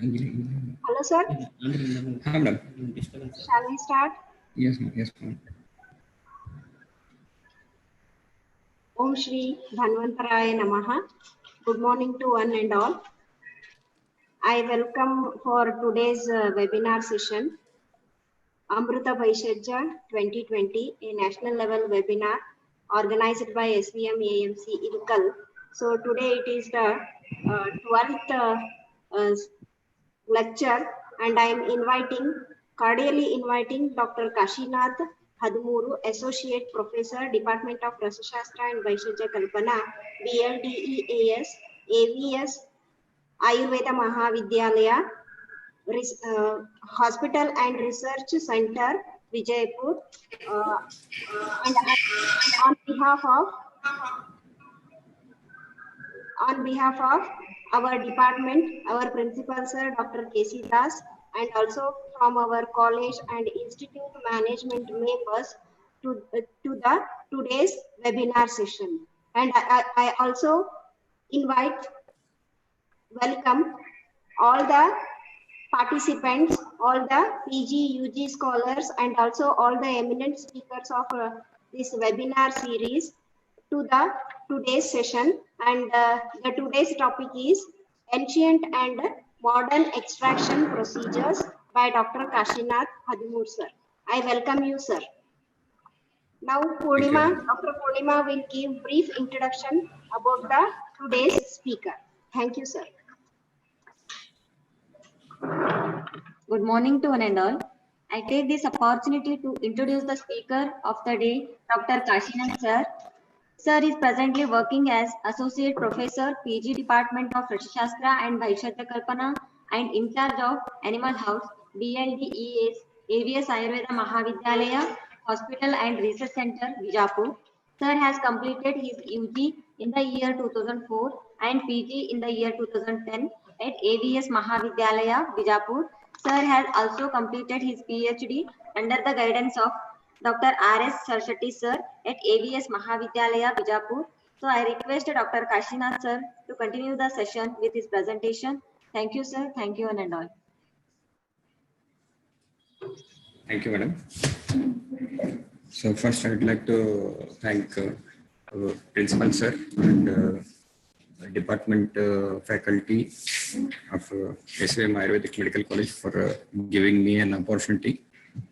Hello, sir. Madam. Shall we start? Yes, ma'am. Yes, ma'am. Om Shri Dhanvantaraya Namaha. Good morning to one and all. I welcome for today's webinar session, AMRUTA BHAISHAJYA 2020, a national level webinar organized by SVMAMC ILKAL. So today it is the 12th lecture, and I am cordially inviting Dr. Kashinath Hadmuru, Associate Professor, Department of Rasashastra and Vaishajya Kalpana, BLDEAS, AVS, Ayurveda Mahavidyalaya, Hospital and Research Center, Vijaypur, and on behalf of our department, our principal sir, Dr. K.C. Das, and also from our college and institute management members to the today's webinar session. And I also welcome all the participants, all the PG, UG scholars, and also all the eminent speakers of this webinar series to the today's session. And the today's topic is Ancient and Modern Extraction Procedures by Dr. Kashinath Hadmuru, sir. I welcome you, sir. Now, Dr. Purnima will give brief introduction about the today's speaker. Thank you, sir. Good morning to one and all. I take this opportunity to introduce the speaker of the day, Dr. Kashinath sir. Sir is presently working as Associate Professor, PG Department of Rasashastra and Vaishajya Kalpana, and in charge of Animal House, BLDEAS, AVS Ayurveda Mahavidyalaya, Hospital and Research Center, Bijapur. Sir has completed his UG in the year 2004 and PG in the year 2010 at AVS Mahavidyalaya, Bijapur. Sir has also completed his PhD under the guidance of Dr. R.S. Saraswati sir at AVS Mahavidyalaya, Bijapur. So I request Dr. Kashinath sir to continue the session with his presentation. Thank you, sir. Thank you, one and all. Thank you, madam. So first, I would like to thank our principal sir and department faculty of SVM Ayurvedic Medical College for giving me an opportunity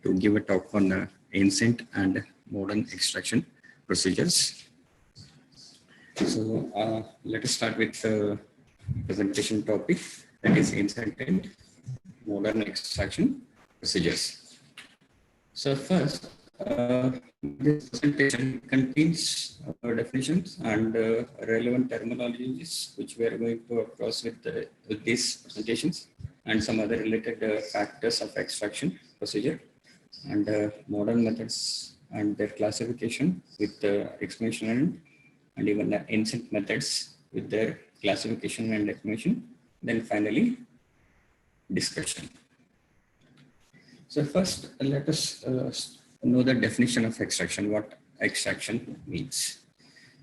to give a talk on ancient and modern extraction procedures. So let us start with the presentation topic, that is ancient and modern extraction procedures. So first, this presentation contains definitions and relevant terminologies which we are going to cross with these presentations, and some other related factors of extraction procedure, and modern methods and their classification with explanation, and even the ancient methods with their classification and explanation. Then finally, discussion. So first, let us know the definition of extraction, what extraction means.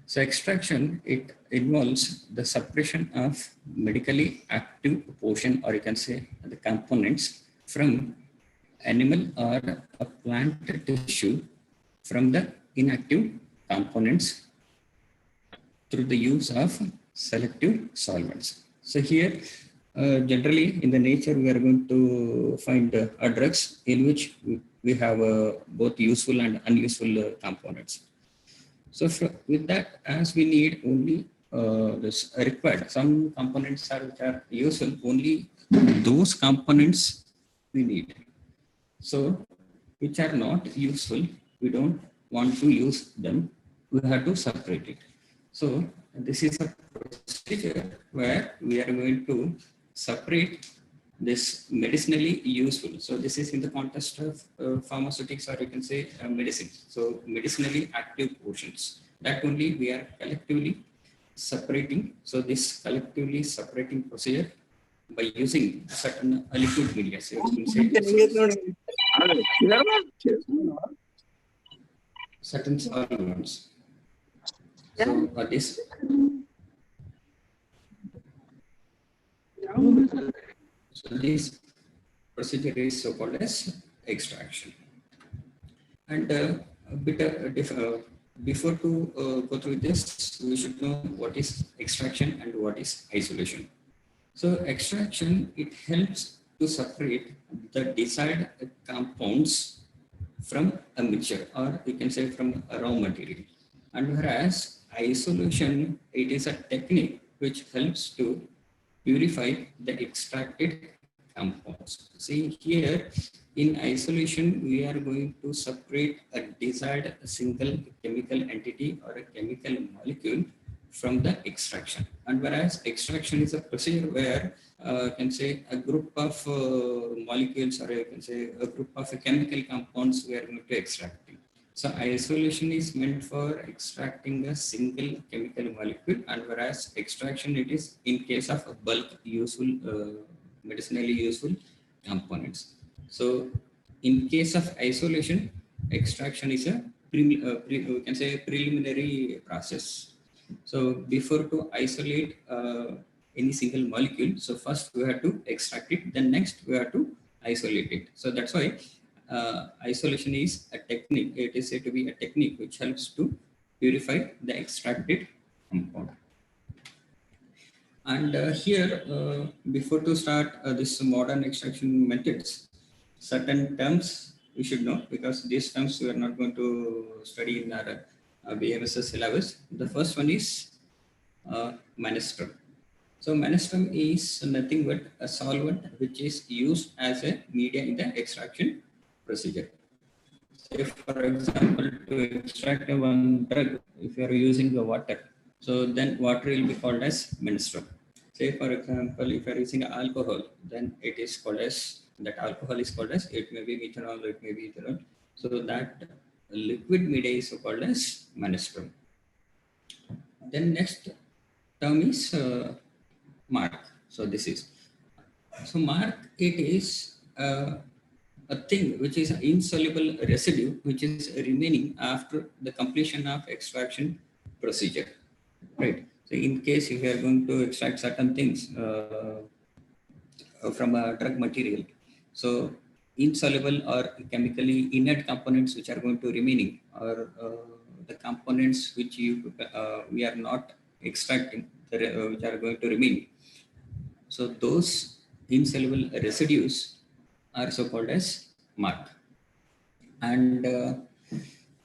So extraction, it involves the separation of medically active portion, or you can say the components, from animal or a plant tissue from the inactive components through the use of selective solvents. So here, generally in the nature, we are going to find drugs in which we have both useful and unuseful components. So with that, as we need only this required, some components which are useful, only those components we need. So which are not useful, we don't want to use them, we have to separate it. So this is a procedure where we are going to separate this medicinally useful. So this is in the context of pharmaceutics, or you can say medicine. So medicinally active portions, that only we are collectively separating. So this collectively separating procedure by using certain liquid media. So you can say certain solvents. So this So this procedure is so called as extraction. And a bit before to go through this, we should know what is extraction and what is isolation. So extraction, it helps to separate the desired compounds from a mixture, or you can say from a raw material. And whereas isolation, it is a technique which helps to purify the extracted compounds. See here, in isolation, we are going to separate a desired single chemical entity or a chemical molecule from the extraction. And whereas extraction is a procedure where you can say a group of molecules, or you can say a group of chemical compounds we are going to extract. So isolation is meant for extracting a single chemical molecule, and whereas extraction, it is in case of bulk useful, medicinally useful components. So in case of isolation, extraction is a we can say preliminary process. So before to isolate any single molecule, so first we have to extract it, then next we have to isolate it. So that's why isolation is a technique. It is said to be a technique which helps to purify the extracted compound. And here, before to start this modern extraction methods, certain terms we should know, because these terms we are not going to study in our BMSS syllabus. The first one is menstrum. So menstrum is nothing but a solvent which is used as a media in the extraction procedure. Say for example, to extract one drug, if you are using the water, so then water will be called as menstrum. Say for example, if you are using alcohol, then it is called as, that alcohol is called as, it may be methanol, it may be ethanol. So that liquid media is called as menstrum. Then next term is mark. So this is, so mark, it is a thing which is an insoluble residue which is remaining after the completion of extraction procedure, right? So in case if you are going to extract certain things from a drug material, so insoluble or chemically inert components which are going to remaining, or the components which we are not extracting, which are going to remain. So those insoluble residues are so called as mark. And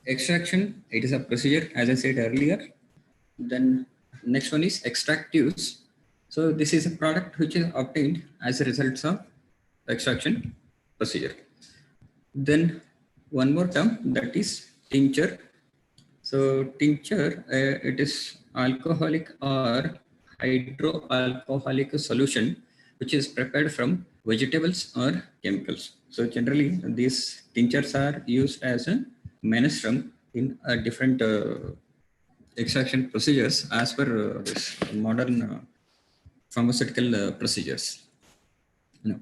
extraction, it is a procedure, as I said earlier. Then next one is extractives. So this is a product which is obtained as a result of extraction procedure. Then one more term, that is tincture. So tincture, it is alcoholic or hydroalcoholic solution which is prepared from vegetables or chemicals. So generally these tinctures are used as a menstrum in different extraction procedures as per this modern pharmaceutical procedures. Now,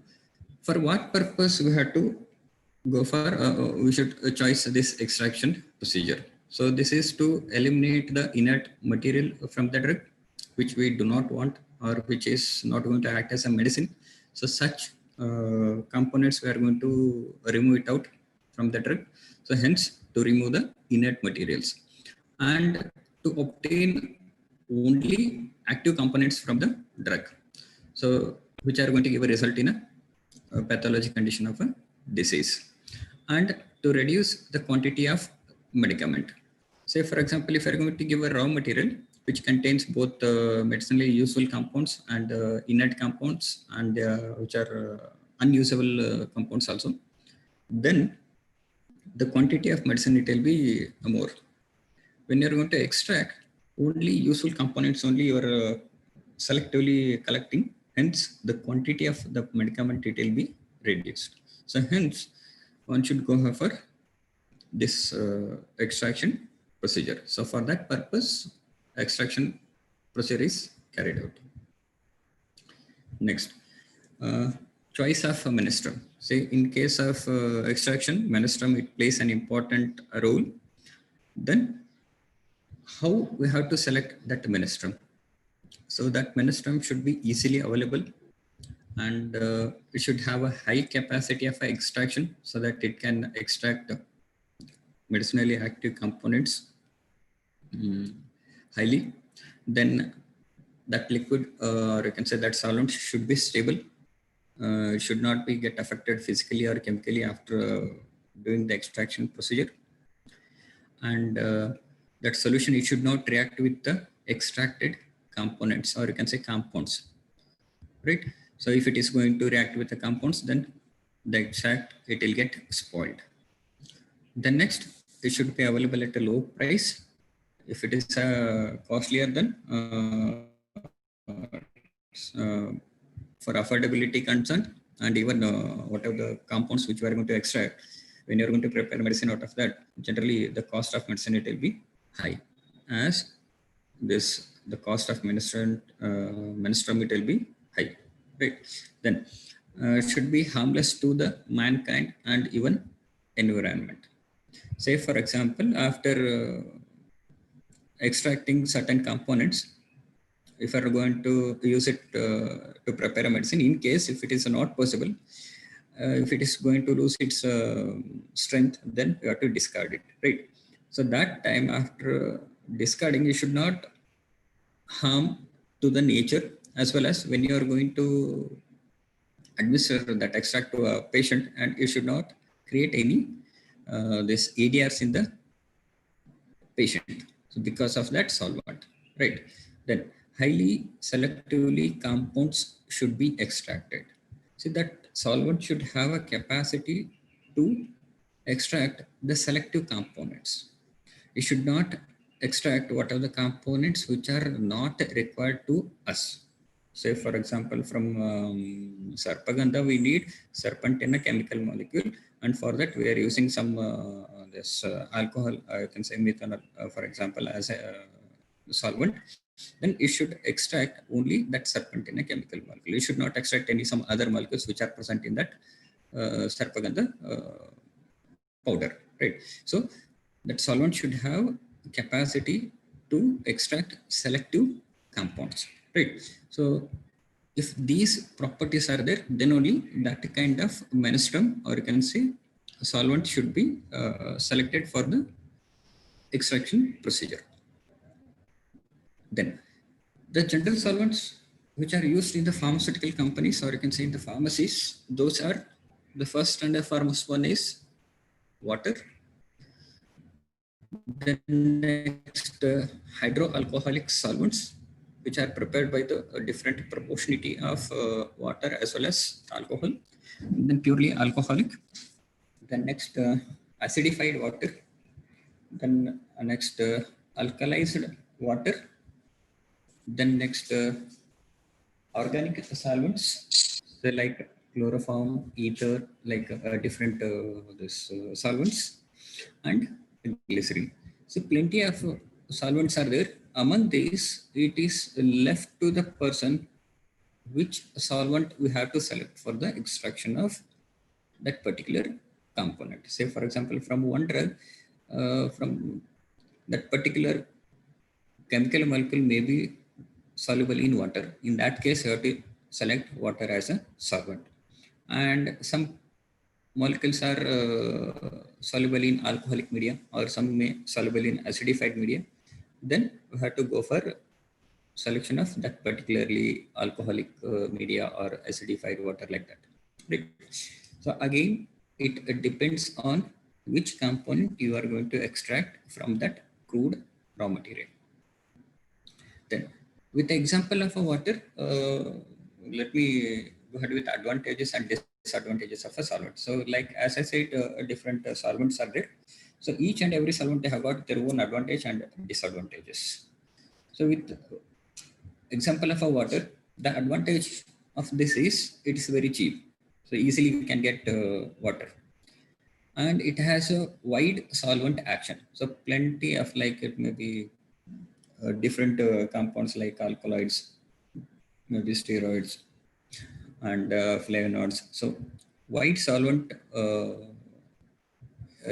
for what purpose we have to go for, we should choose this extraction procedure. So this is to eliminate the inert material from the drug which we do not want, or which is not going to act as a medicine. So such components we are going to remove it out from the drug. So hence to remove the inert materials and to obtain only active components from the drug. So which are going to give a result in a pathologic condition of a disease, and to reduce the quantity of medicament. Say for example, if you are going to give a raw material which contains both medicinally useful compounds and inert compounds, and which are unusable compounds also, then the quantity of medicine, it will be more. When you're going to extract, only useful components only you are selectively collecting, hence the quantity of the medicament, it will be reduced. So hence one should go for this extraction procedure. So for that purpose, extraction procedure is carried out. Next, choice of menstrum. Say in case of extraction, menstrum, it plays an important role. Then how we have to select that menstrum? So that menstrum should be easily available, and it should have a high capacity of extraction so that it can extract medicinally active components highly. Then that liquid, or you can say that solvent, should be stable. Should not be get affected physically or chemically after doing the extraction procedure. And that solution, it should not react with the extracted components, or you can say compounds, right? So if it is going to react with the compounds, then the extract, it will get spoiled. Then next, it should be available at a low price. If it is costlier, then for affordability concern, and even whatever the compounds which we are going to extract, when you're going to prepare medicine out of that, generally the cost of medicine, it will be high. As this, the cost of menstrum, it will be high, right? Then should be harmless to the mankind and even environment. Say for example, after extracting certain components, if we are going to use it to prepare a medicine, in case if it is not possible, if it is going to lose its strength, then you have to discard it, right? So that time, after discarding, you should not harm to the nature, as well as when you are going to administer that extract to a patient, and you should not create any this ADRs in the patient. So because of that solvent, right? Then highly selectively compounds should be extracted. See, that solvent should have a capacity to extract the selective components. It should not extract what are the components which are not required to us. Say for example, from sarpagandha, we need serpent in a chemical molecule, and for that we are using some this alcohol, I can say methanol, for example, as a solvent. Then you should extract only that serpent in a chemical molecule. You should not extract some other molecules which are present in that sarpagandha powder, right? So that solvent should have capacity to extract selective compounds, right? So if these properties are there, then only that kind of menstrum, or you can say solvent, should be selected for the extraction procedure. Then the general solvents which are used in the pharmaceutical companies, or you can say in the pharmacies, those are the first and the foremost one is water. Then next, hydroalcoholic solvents, which are prepared by the different proportionality of water as well as alcohol. And then purely alcoholic. Then next, acidified water. Then next, alkalized water. Then next, organic solvents, so like chloroform, ether, like different solvents, and glycerin. So plenty of solvents are there. Among these, it is left to the person which solvent we have to select for the extraction of that particular component. Say for example, from one drug, from that particular chemical molecule may be soluble in water. In that case, you have to select water as a solvent. And some molecules are soluble in alcoholic media, or some may soluble in acidified media. Then we have to go for selection of that particularly alcoholic media or acidified water, like that. Right? So again, it depends on which component you are going to extract from that crude raw material. Then with the example of a water, let me go ahead with advantages and disadvantages of a solvent. So like, as I said, different solvents are there. So each and every solvent, they have got their own advantage and disadvantages. So with example of a water, the advantage of this is it is very cheap. So easily we can get water. And it has a wide solvent action. So plenty of, like, it may be different compounds like alkaloids, maybe steroids, and flavonoids. So wide solvent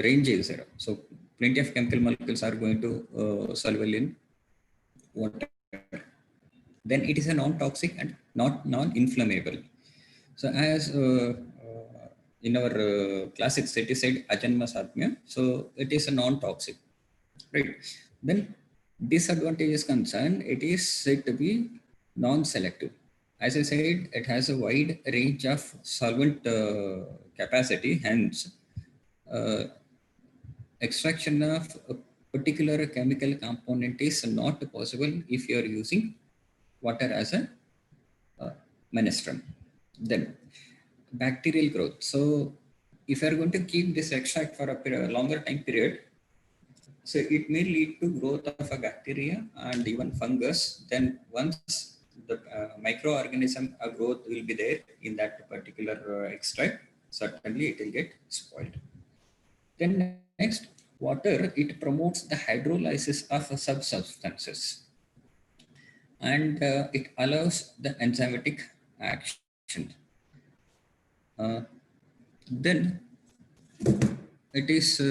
range is there. So plenty of chemical molecules are going to soluble in water. Then it is a non-toxic and not non-inflammable. So as in our classics, it is said ajanma satmya. So it is a non-toxic, right? Then disadvantage is concerned, it is said to be non-selective. As I said, it has a wide range of solvent capacity. Hence, uh, extraction of a particular chemical component is not possible if you are using water as a menstrum. Then bacterial growth. So if you are going to keep this extract for a longer time period, so it may lead to growth of a bacteria and even fungus. Then once the microorganism growth will be there in that particular extract, certainly it will get spoiled. Then next, water, it promotes the hydrolysis of substances, and it allows the enzymatic action. Then it is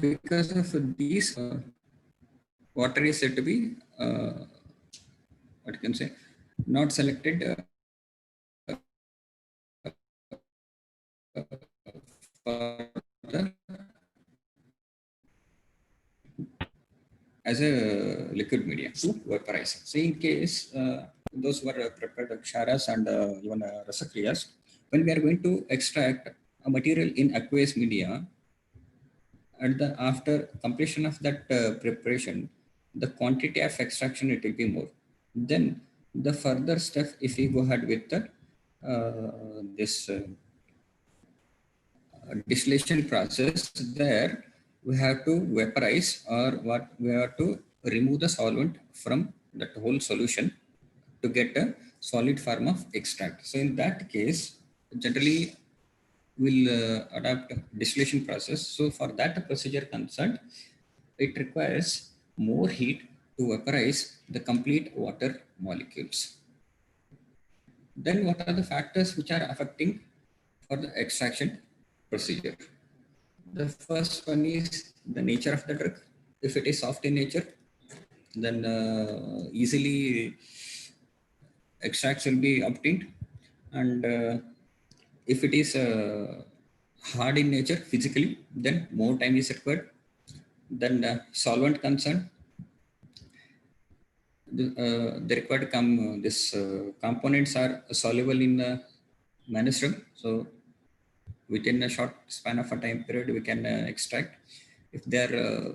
because of these, water is said to be what you can say, not selected for the, as a liquid medium to vaporize. So in case those were prepared ksharas and even rasakriyas, when we are going to extract a material in aqueous media, and the after completion of that preparation, the quantity of extraction it will be more. Then the further step, if we go ahead with the this distillation process, there we have to vaporize, or what we have to remove the solvent from that whole solution to get a solid form of extract. So in that case, generally will adopt distillation process. So for that procedure concerned, it requires more heat to vaporize the complete water molecules. Then what are the factors which are affecting for the extraction procedure? The first one is the nature of the drug. If it is soft in nature, then easily extracts will be obtained. And if it is hard in nature physically, then more time is required. Then solvent concerned, the required this components are soluble in menstrum. So within a short span of a time period, we can extract. If they are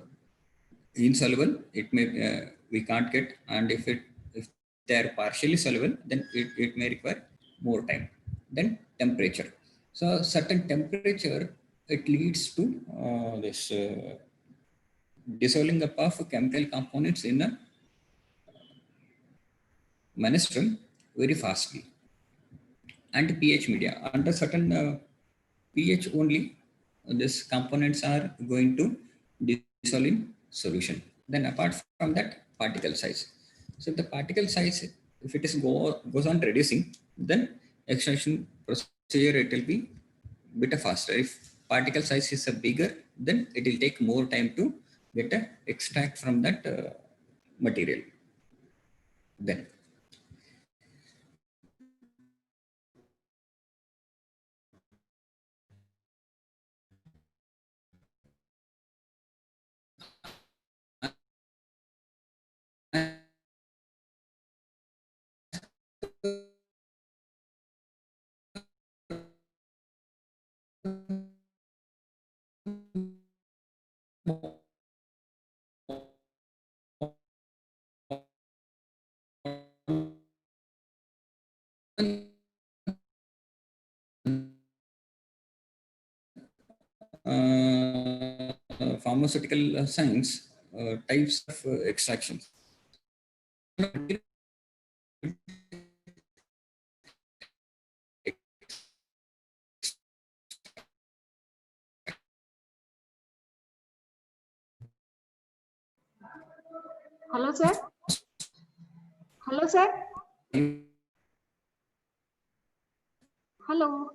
insoluble, it may we can't get, and if they are partially soluble, then it may require more time. Then temperature. So certain temperature, it leads to this dissolving up of chemical components in a menstrum very fastly. And pH media, under certain pH only, these components are going to dissolve in solution. Then apart from that, particle size. So if the particle size, if it is goes on reducing, then extraction procedure it will be bit faster. If particle size is bigger, then it will take more time to get a extract from that material. Then pharmaceutical science, types of extractions. Hello, sir. Hello, sir. Hello.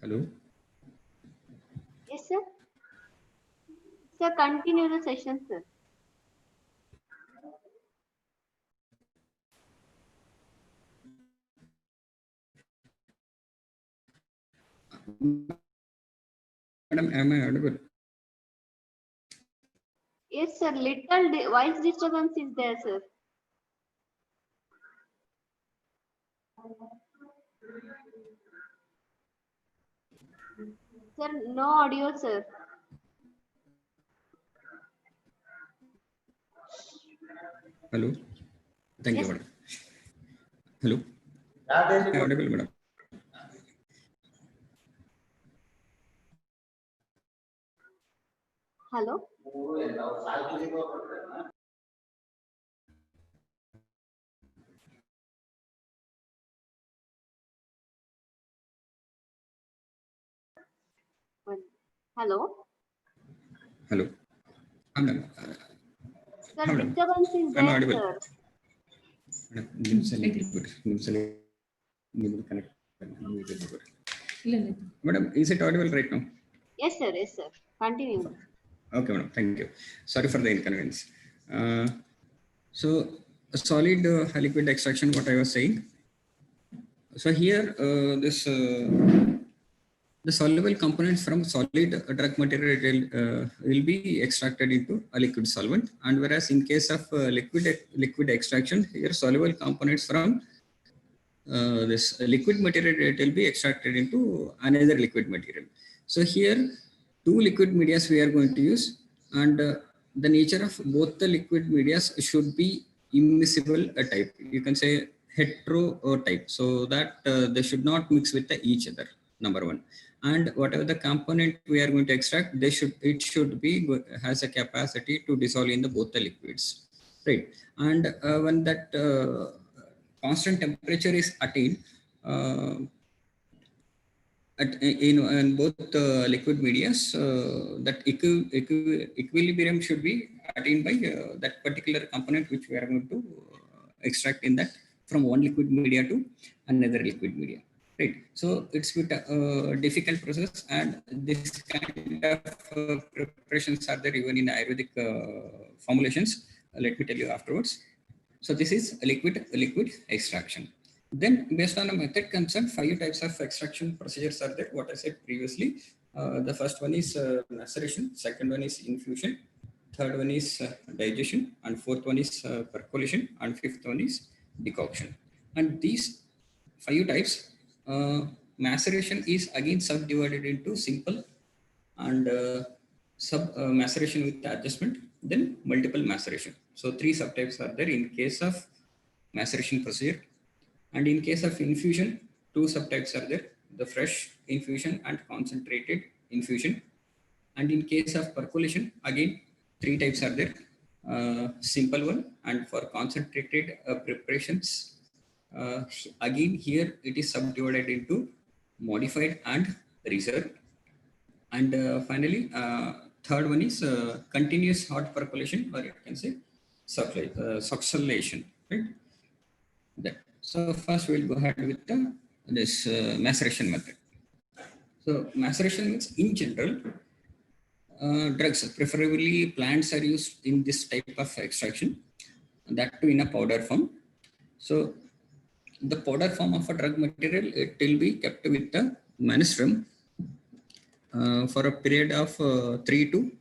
Hello. Yes, sir. Sir, continue the session, sir. Madam, am I audible? Yes, sir. Little voice disturbance is there, sir. Sir, no audio, sir. Hello. Thank you, Yes. madam. Hello. Am I audible, madam? Hello. Hello. Hello. Madam. Sir, Madam. disturbance is Am I there, audible? sir. Madam, is it audible right now? Yes, sir. Yes, sir. Continue. Okay, madam. Thank you. Sorry for the inconvenience. So, a solid liquid extraction, what I was saying. So here, the soluble components from solid drug material will be extracted into a liquid solvent, and whereas in case of liquid extraction, here soluble components from this liquid material, it will be extracted into another liquid material. So here, two liquid medias we are going to use, and the nature of both the liquid medias should be immiscible type. You can say hetero type, so that they should not mix with each other. Number one, and whatever the component we are going to extract, it should be has a capacity to dissolve in the both the liquids, right? And when that constant temperature is attained uh, in both liquid medias, that equilibrium should be attained by that particular component which we are going to extract in that from one liquid media to another liquid media, right? So it's a difficult process, and this kind of preparations are there even in Ayurvedic formulations. Let me tell you afterwards. So this is a liquid extraction. Then based on a method concern, 5 types of extraction procedures are there. What I said previously, the first one is maceration, second one is infusion, third one is digestion, and fourth one is percolation, and fifth one is decoction. And these 5 types, maceration is again subdivided into simple and sub maceration with adjustment, then multiple maceration. So 3 subtypes are there in case of maceration procedure. And in case of infusion, 2 subtypes are there, the fresh infusion and concentrated infusion. And in case of percolation, again 3 types are there, simple one, and for concentrated preparations, uh, again here it is subdivided into modified and reserved. And finally, third one is continuous hot percolation, or you can say succinylation, right? That. So first we'll go ahead with this maceration method. So maceration means in general, drugs, preferably plants, are used in this type of extraction, that too in a powder form. So the powder form of a drug material, it will be kept with the menstrum for a period of 3 to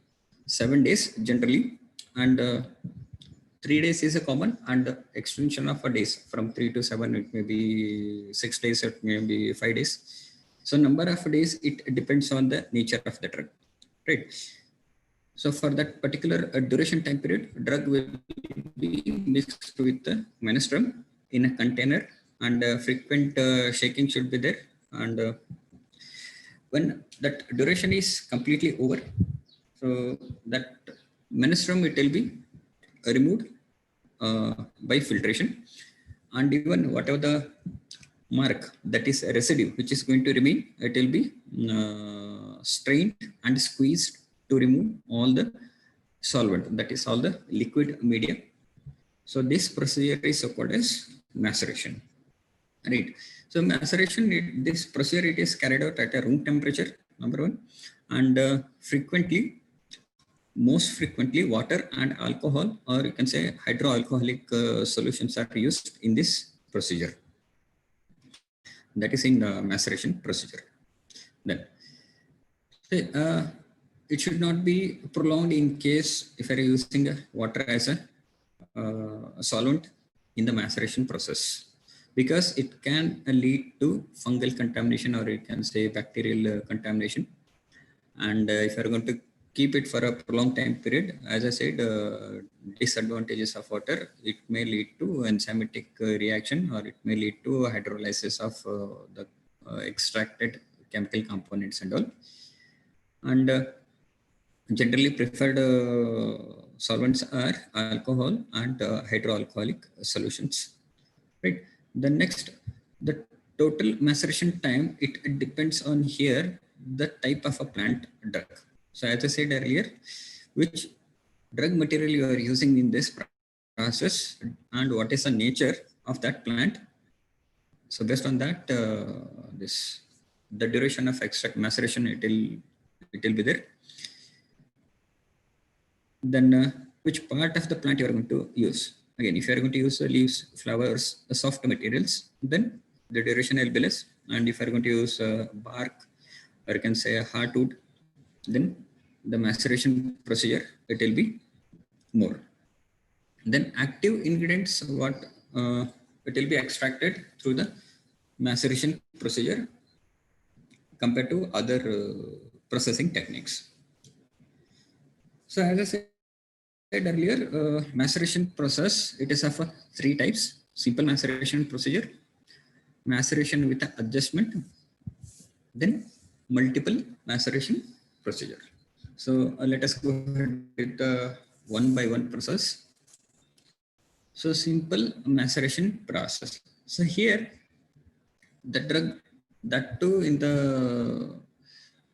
7 days generally, and 3 days is a common, and extension of a days from 3 to 7, it may be 6 days, it may be 5 days. So number of days, it depends on the nature of the drug, right? So for that particular duration time period, drug will be mixed with the menstrum in a container, and frequent shaking should be there. And when that duration is completely over, so that menstrum, it will be removed by filtration, and even whatever the mark, that is a residue which is going to remain, it will be strained and squeezed to remove all the solvent, that is all the liquid media. So this procedure is called as maceration, right? So maceration, this procedure, it is carried out at a room temperature, number one, and most frequently water and alcohol, or you can say hydroalcoholic solutions are used in this procedure. That is in the maceration procedure. Then it should not be prolonged in case if you are using water as a solvent in the maceration process, because it can lead to fungal contamination, or you can say bacterial contamination. And if you are going to keep it for a prolonged time period, as I said, disadvantages of water, it may lead to enzymatic reaction, or it may lead to hydrolysis of the extracted chemical components and all. And generally preferred solvents are alcohol and hydroalcoholic solutions. Right. The next, the total maceration time, it depends on here the type of a plant drug. So as I said earlier, which drug material you are using in this process and what is the nature of that plant. So based on that, the duration of extract maceration, it will be there. Then which part of the plant you are going to use. Again, if you are going to use leaves, flowers, soft materials, then the duration will be less. And if you are going to use bark, or you can say hardwood, then the maceration procedure, it will be more. Then active ingredients, what it will be extracted through the maceration procedure compared to other processing techniques. So as I said earlier, maceration process, it is of three types: simple maceration procedure, maceration with adjustment, then multiple maceration procedure. So let us go ahead with the one by one process. So simple maceration process. So here the drug, that too in the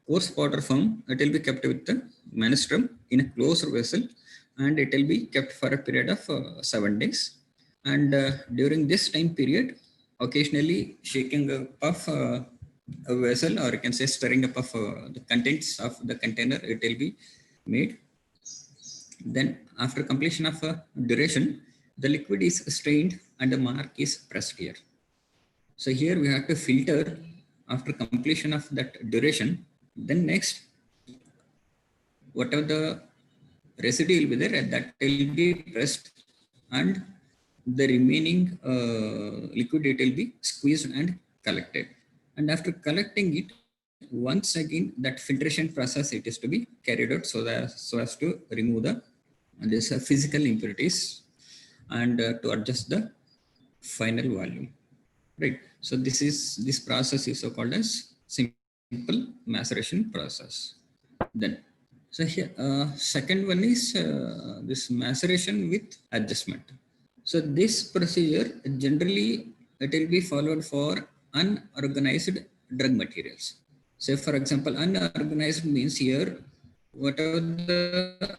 coarse powder form, it will be kept with the menstrum in a closed vessel, and it will be kept for a period of 7 days. And during this time period, occasionally shaking up of a vessel, or you can say stirring up of the contents of the container, it will be made. Then after completion of a duration, the liquid is strained and the mark is pressed here. So here we have to filter after completion of that duration. Then next, whatever the residue will be there, that will be pressed, and the remaining liquid, it will be squeezed and collected. And after collecting it, once again that filtration process, it is to be carried out so as to remove this physical impurities and to adjust the final volume. Right. So this process is so called as simple maceration process. Then, so here second one is this maceration with adjustment. So this procedure generally it will be followed for unorganized drug materials. Say for example, unorganized means here whatever the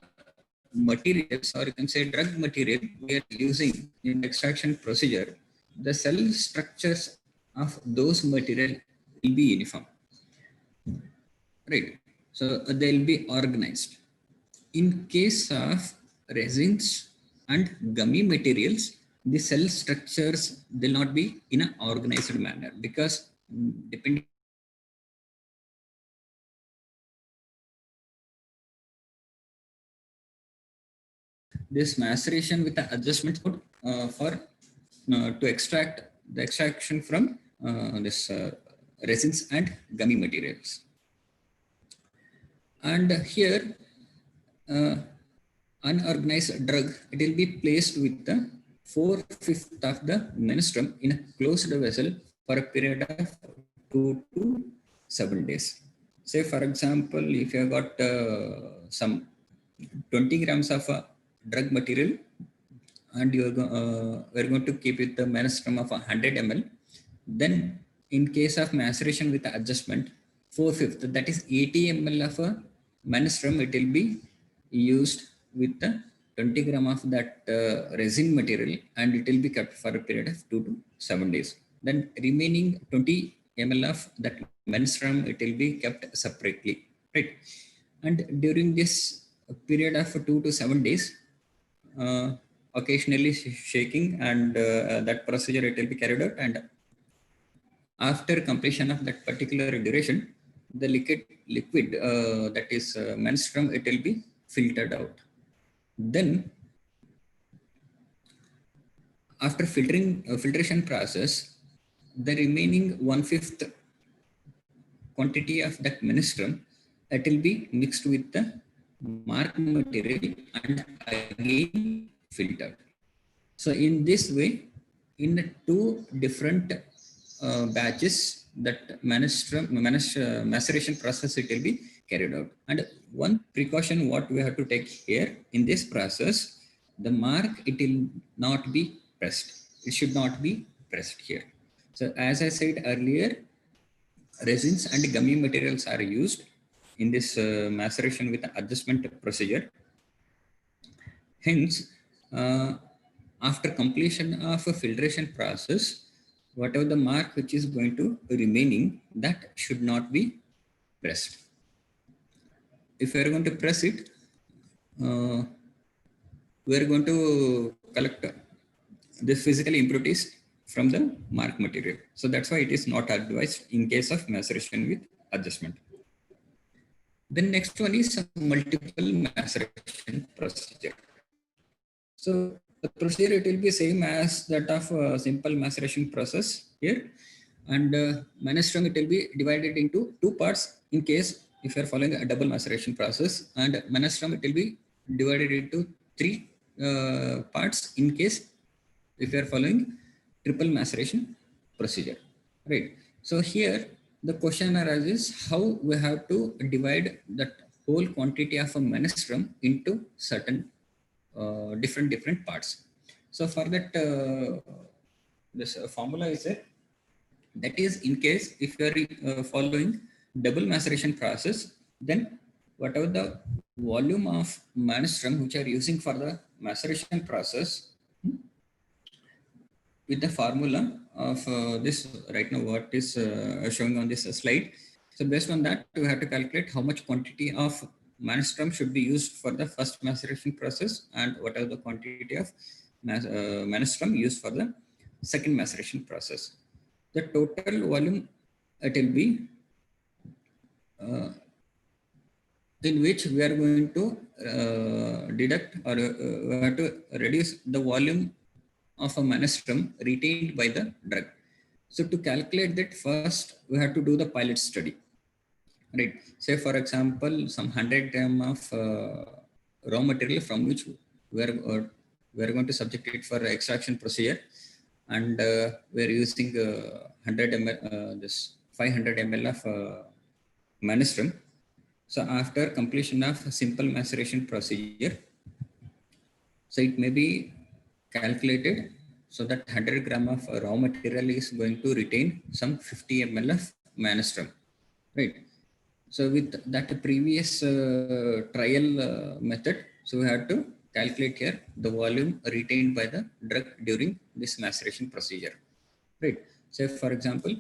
materials, or you can say drug material we are using in extraction procedure, the cell structures of those material will be uniform. Right. So they will be organized. In case of resins and gummy materials, the cell structures will not be in an organized manner, because depending this maceration with the adjustment for to extract the extraction from this resins and gummy materials. And here unorganized drug, it will be placed with the 4/5 of the menstrum in a closed vessel for a period of 2 to 7 days. Say for example, if you have got some 20 grams of drug material, and we're going to keep it the menstrum of 100 ml, then in case of maceration with adjustment, 4/5, that is 80 ml of a menstrum, it will be used with the 20 gram of that resin material, and it will be kept for a period of 2 to 7 days. then remaining 20 ml of that menstrum, it will be kept separately, right? And during this period of 2 to 7 days, occasionally shaking, and that procedure it will be carried out. And after completion of that particular duration, the liquid that is menstrum, it will be filtered out. Then after filtration process, the remaining 1/5 quantity of that menstrum, it will be mixed with the mark material and again filtered. So in this way, in 2 different batches, that maceration process, it will be carried out. And one precaution what we have to take here in this process, the mark, it will not be pressed. It should not be pressed here. So as I said earlier, resins and gummy materials are used in this maceration with adjustment procedure. Hence, after completion of a filtration process, whatever the mark which is going to remaining, that should not be pressed. If we are going to press it, we are going to collect this physical impurities from the mark material. So that's why it is not advised in case of maceration with adjustment. The next one is multiple maceration procedure. So the procedure, it will be same as that of a simple maceration process here. And menstrum, it will be divided into 2 parts in case if you are following a double maceration process, and menstrum, it will be divided into 3 parts in case if you are following triple maceration procedure, right? So here the question arises, how we have to divide that whole quantity of a menstrum into certain different parts. So for that, this formula is there. That is, in case if you are following double maceration process, then whatever the volume of menstrum which are using for the maceration process, with the formula of this right now what is showing on this slide. So based on that, we have to calculate how much quantity of menstrum should be used for the first maceration process, and what are the quantity of menstrum used for the second maceration process. The total volume, it will be in which we are going to deduct, or we have to reduce the volume of a menstrum retained by the drug. So to calculate that, first we have to do the pilot study, right? Say for example, some 100 gram of raw material from which we are going to subject it for extraction procedure, and we are using 100 ml, this 500 ml of menstrum. So after completion of simple maceration procedure, so it may be calculated so that 100 gram of raw material is going to retain some 50 ml of menstrum, right? So with that previous trial method, so we have to calculate here the volume retained by the drug during this maceration procedure, right? So for example,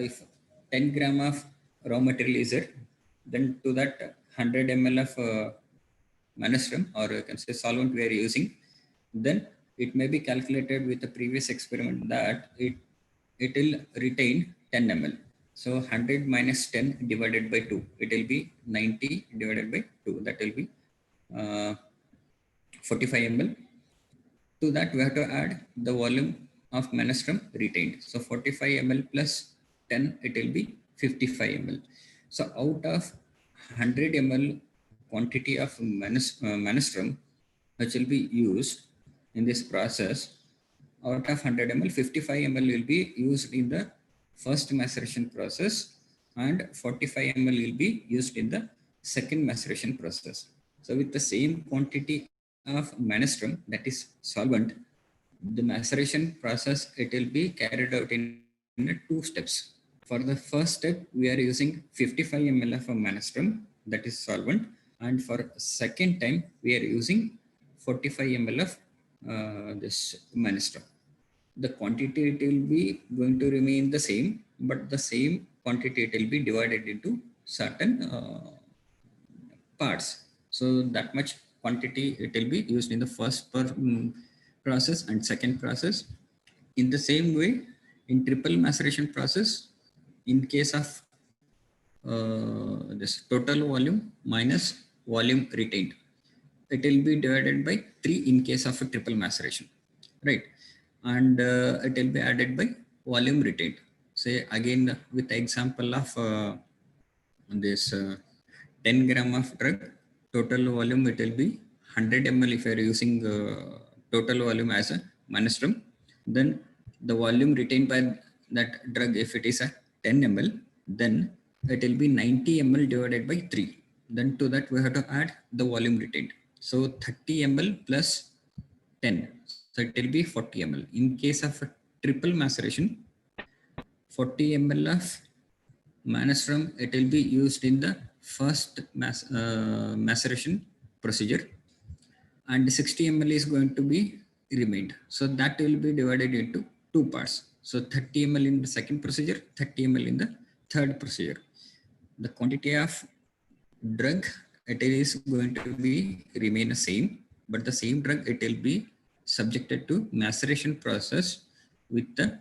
if 10 gram of raw material is there, then to that 100 ml of menstrum, or you can say solvent we are using, then it may be calculated with the previous experiment that it will retain 10 ml. So 100 minus 10 divided by 2, it will be 90 divided by 2, that will be 45 ml. To that we have to add the volume of menstrum retained. So 45 ml plus 10, it will be 55 ml. So out of 100 ml quantity of menstrum which will be used in this process, out of 100 ml, 55 ml will be used in the first maceration process, and 45 ml will be used in the second maceration process. So with the same quantity of menstrum, that is solvent, the maceration process, it will be carried out in 2 steps. For the first step, we are using 55 ml of menstrum, that is solvent, and for second time, we are using 45 ml of this menstrum. the quantity it will be going to remain the same, but the same quantity it will be divided into certain parts. So that much quantity it will be used in the first process and second process. In the same way, in triple maceration process, in case of this total volume minus volume retained, it will be divided by 3 in case of a triple maceration, right? And it will be added by volume retained. Say again with the example of this 10 gram of drug, total volume it will be 100 ml if you are using total volume as a menstrum. Then the volume retained by that drug, if it is a 10 ml, then it will be 90 ml divided by 3. Then to that we have to add the volume retained. So 30 ml plus 10. So it will be 40 ml. In case of a triple maceration, 40 ml of menstrum it will be used in the first maceration procedure, and 60 ml is going to be remained. So that will be divided into 2 parts. So 30 ml in the second procedure, 30 ml in the third procedure. The quantity of drug it is going to be remain the same, but the same drug it will be subjected to maceration process with the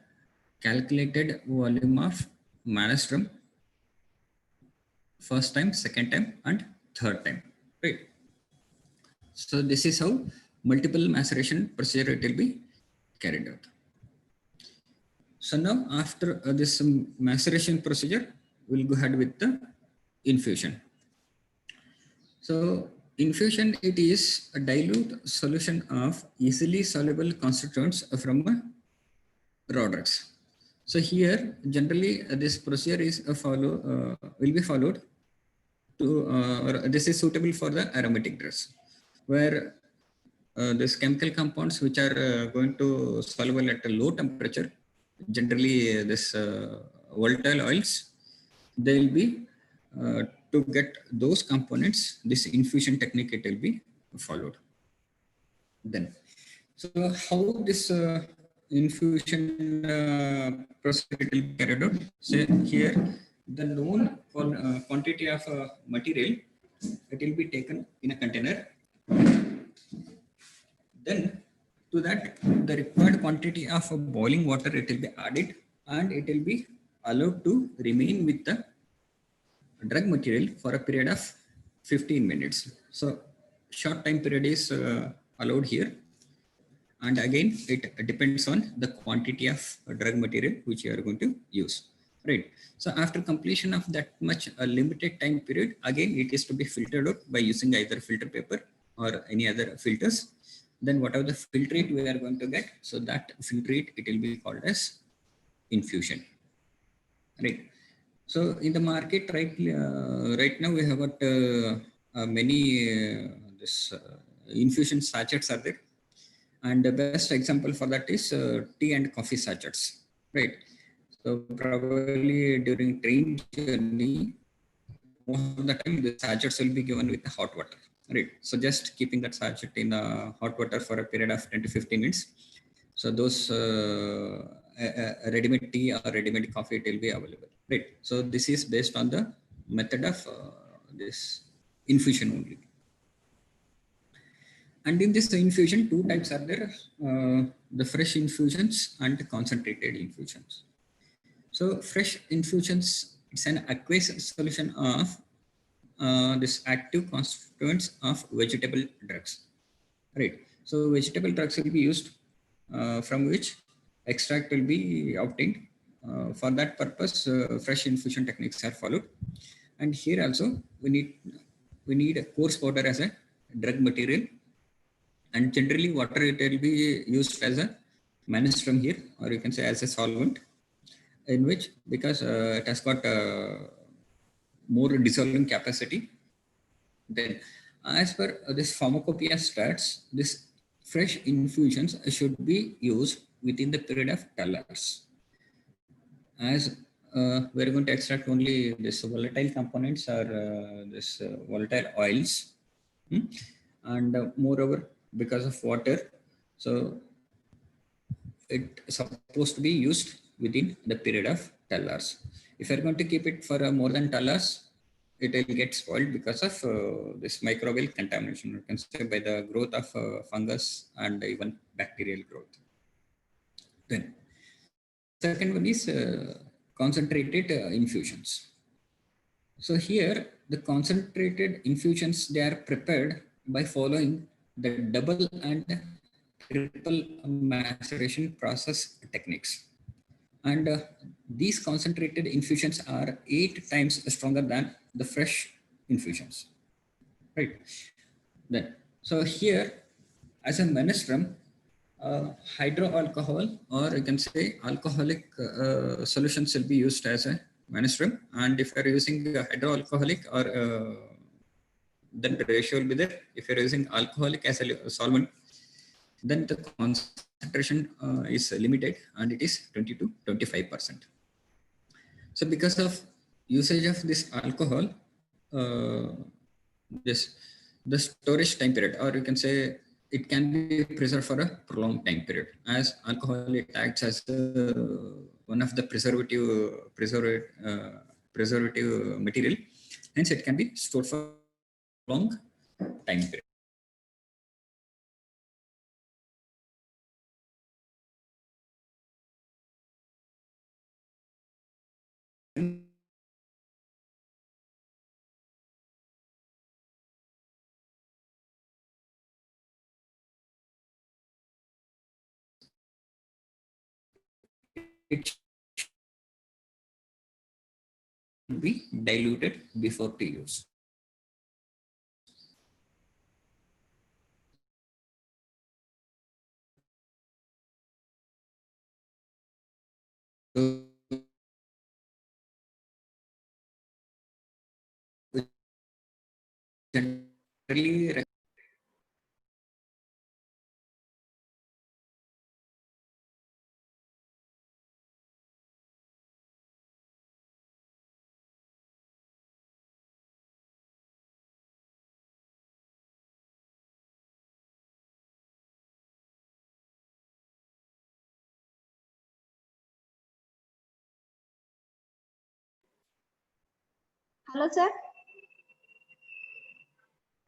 calculated volume of menstrum first time, second time, and third time, right? So this is how multiple maceration procedure it will be carried out. So now after this maceration procedure, we'll go ahead with the infusion. So infusion, it is a dilute solution of easily soluble constituents from raw drugs. So here generally this procedure is will be followed to this is suitable for the aromatic drugs, where these chemical compounds which are going to soluble at a low temperature, generally this volatile oils, they will be to get those components, this infusion technique it will be followed. Then, so how this infusion process it will be carried out? Say here, the known quantity of material, it will be taken in a container. Then to that, the required quantity of boiling water it will be added, and it will be allowed to remain with the drug material for a period of 15 minutes. So short time period is allowed here. And again, it depends on the quantity of drug material which you are going to use, right? So after completion of that much limited time period, again, it is to be filtered out by using either filter paper or any other filters. Then whatever the filtrate we are going to get, so that filtrate, it will be called as infusion, right? So in the market right now, we have got many this infusion sachets are there. And the best example for that is tea and coffee sachets, right? So probably during train journey, most of the time the sachets will be given with hot water, right? So just keeping that sachet in hot water for a period of 10 to 15 minutes. So those ready-made tea or ready-made coffee, it will be available, right? So this is based on the method of this infusion only. And in this infusion, 2 types are there, the fresh infusions and concentrated infusions. So fresh infusions, it's an aqueous solution of this active constituents of vegetable drugs, right? So vegetable drugs will be used from which extract will be obtained. For that purpose, fresh infusion techniques are followed. And here also, we need a coarse powder as a drug material. And generally water it will be used as a menstrum here, or you can say as a solvent, in which because it has got more dissolving capacity. Then as per this pharmacopoeia stats, this fresh infusions should be used within the period of 12 hours, as we're going to extract only this volatile components or this volatile oils. And moreover, because of water, so it's supposed to be used within the period of 12 hours. If you're going to keep it for more than 12 hours, it will get spoiled because of this microbial contamination. You can say by the growth of fungus and even bacterial growth. Then, second one is concentrated infusions. So here, the concentrated infusions, they are prepared by following the double and triple maceration process techniques. And these concentrated infusions are 8 times stronger than the fresh infusions, right? Then, so here, as a menstrum, hydroalcohol, or you can say alcoholic solutions will be used as a menstrum. And if you're using hydroalcoholic, or then the ratio will be there. If you're using alcoholic as a solvent, then the concentration is limited, and it is 20 to 25%. So because of usage of this alcohol, this the storage time period, or you can say it can be preserved for a prolonged time period, as alcohol, it acts as one of the preservative material. Hence, it can be stored for long time period. It should be diluted before to use. So, generally, Hello, sir.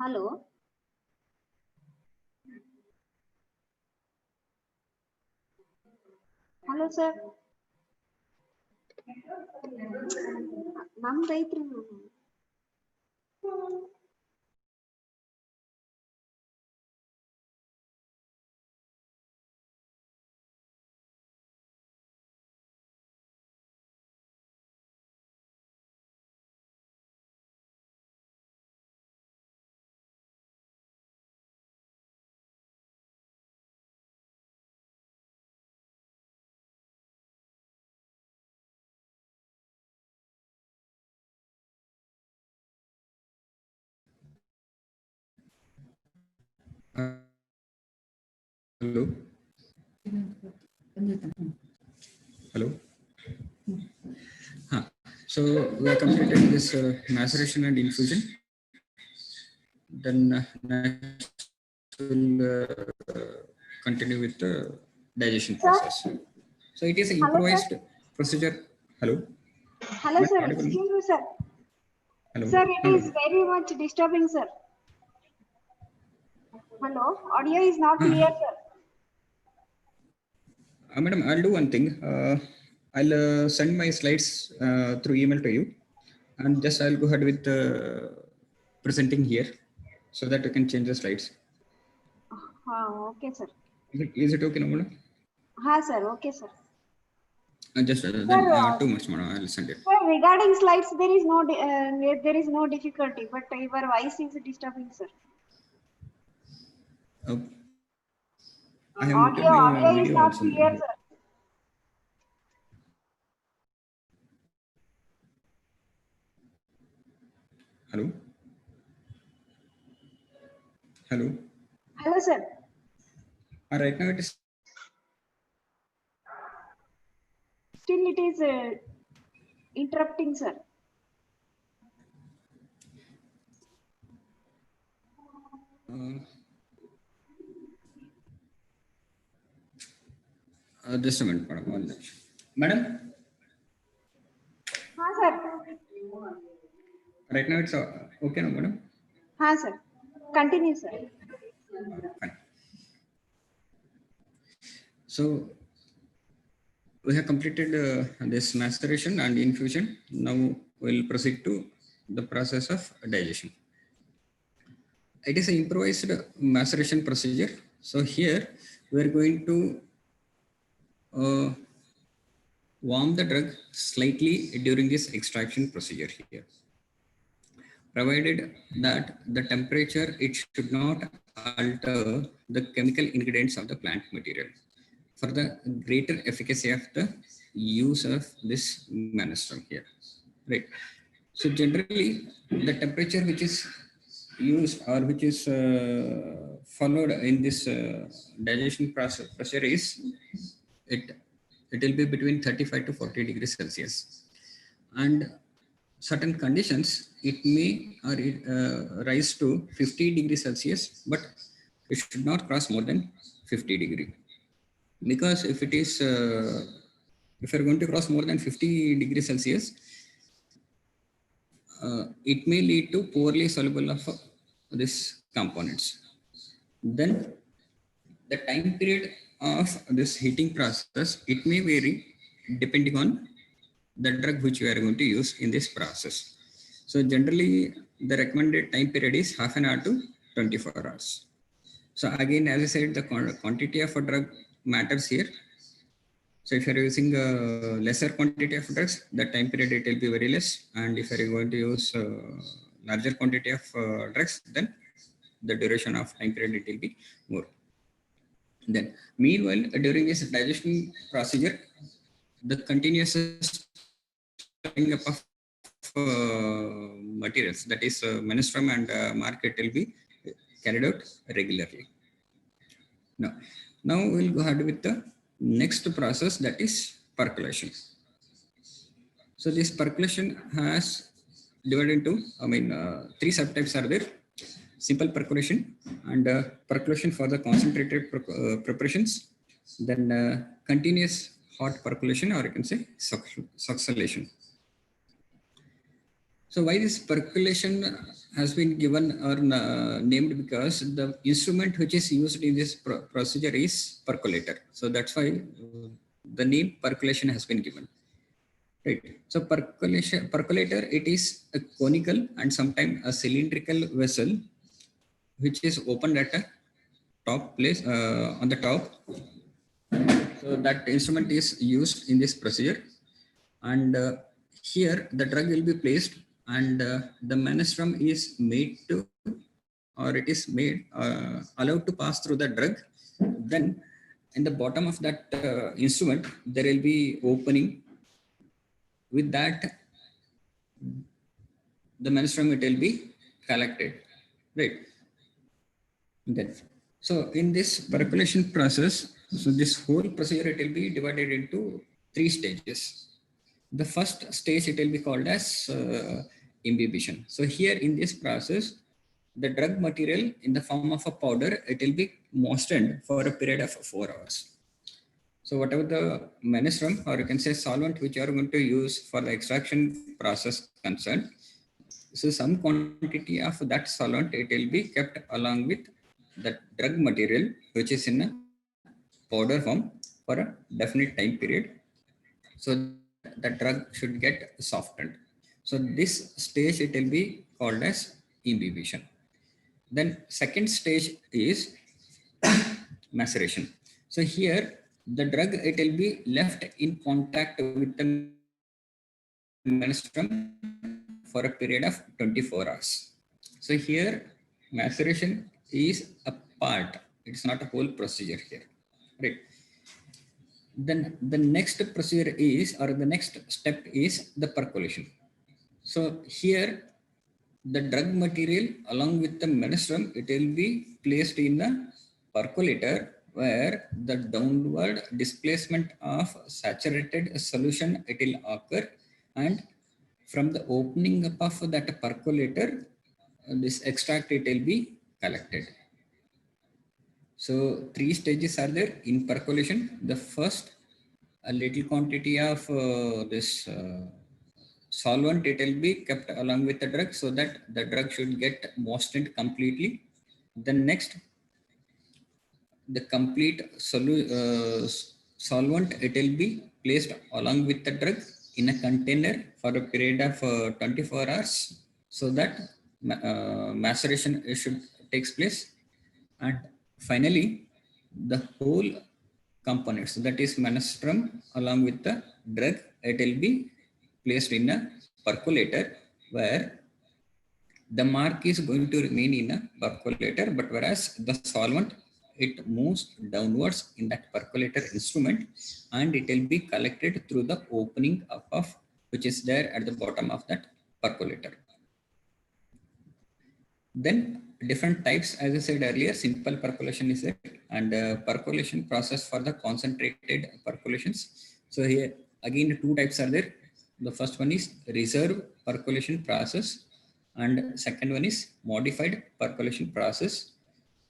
Hello. Hello, sir. ನಮ್ದು ಐತ್ರಿ hello. Hello. So we have completed this maceration and infusion. Then next we'll continue with the digestion process. So it is an improvised procedure. Hello. Hello, sir. Audible? Excuse me, sir. Hello. Sir, it Hello. is very much disturbing, sir. Hello. Audio is not clear, sir. Madam, I'll do one thing. I'll send my slides through email to you, and just I'll go ahead with presenting here, so that you can change the slides. Okay, sir. Is it okay, no, madam? Sir. Okay, sir. Just Sir, too much, madam. I'll send it. Sir, regarding slides, there is no difficulty, but your voice is disturbing, sir. I have muted my Audio is video not also. clear, sir. Hello. Hello. Hello, sir. Right now it is. Still, it is interrupting, sir. just a minute, madam. One minute. Madam, हाँ sir. right now it's okay, no, madam? हाँ sir. Continue sir. Fine. So we have completed this maceration and infusion. Now we'll proceed to the process of digestion. It is an improvised maceration procedure. So here we are going to warm the drug slightly during this extraction procedure here, provided that the temperature, it should not alter the chemical ingredients of the plant material for the greater efficacy of the use of this menstrum here, right? So generally the temperature which is used or which is followed in this digestion procedure is it will be between 35 to 40 degrees Celsius, and certain conditions it may or rise to 50 degrees Celsius, but it should not cross more than 50 degree, because if it is if you're going to cross more than 50 degrees Celsius, it may lead to poorly soluble of these components. Then the time period of this heating process, it may vary depending on the drug which we are going to use in this process. So generally the recommended time period is half an hour to 24 hours. So again, as I said, the quantity of a drug matters here. So if you're using a lesser quantity of drugs, the time period it will be very less. And if you're going to use a larger quantity of drugs, then the duration of time period it will be more. Then meanwhile, during this digestion procedure, the continuous stirring up of materials, that is menstrum and market, will be carried out regularly. Now we'll go ahead with the next process, that is percolation. So this percolation has divided into, three subtypes are there: simple percolation and percolation for the concentrated preparations, then continuous hot percolation, or you can say succinylation. So why this percolation has been given or named? Because the instrument which is used in this procedure is percolator. So that's why the name percolation has been given. Right. So percolator, it is a conical and sometimes a cylindrical vessel which is opened at a top place on the top. So that instrument is used in this procedure, and here the drug will be placed, and the menstrum is made to, or it is made allowed to pass through the drug. Then in the bottom of that instrument there will be opening. With that, the menstrum, it will be collected, right? Then, so in this percolation process, so this whole procedure, it will be divided into three stages. The first stage, it will be called as imbibition. So here in this process, the drug material in the form of a powder, it will be moistened for a period of 4 hours. So whatever the menstrum, or you can say solvent, which you are going to use for the extraction process concerned, so some quantity of that solvent, it will be kept along with the drug material, which is in a powder form, for a definite time period, so the drug should get softened. So this stage, it will be called as imbibition. Then second stage is maceration. So here the drug, it will be left in contact with the menstrum for a period of 24 hours. So here maceration is a part, it's not a whole procedure here, right? Then the next procedure is, or the next step is the percolation. So here the drug material along with the menstrum, it will be placed in the percolator, where the downward displacement of saturated solution, it will occur, and from the opening up of that percolator, this extract, it will be collected. So three stages are there in percolation. The first a little quantity of this solvent, it will be kept along with the drug so that the drug should get moistened completely. Then next, the complete solvent, it will be placed along with the drug in a container for a period of 24 hours so that maceration should takes place. And finally, the whole components, that is menstrum along with the drug, it will be placed in a percolator where the mark is going to remain in a percolator, but whereas the solvent, it moves downwards in that percolator instrument and it will be collected through the opening up of which is there at the bottom of that percolator. Then different types, as I said earlier, simple percolation is there and percolation process for the concentrated percolations. So here again two types are there. The first one is reserve percolation process and second one is modified percolation process,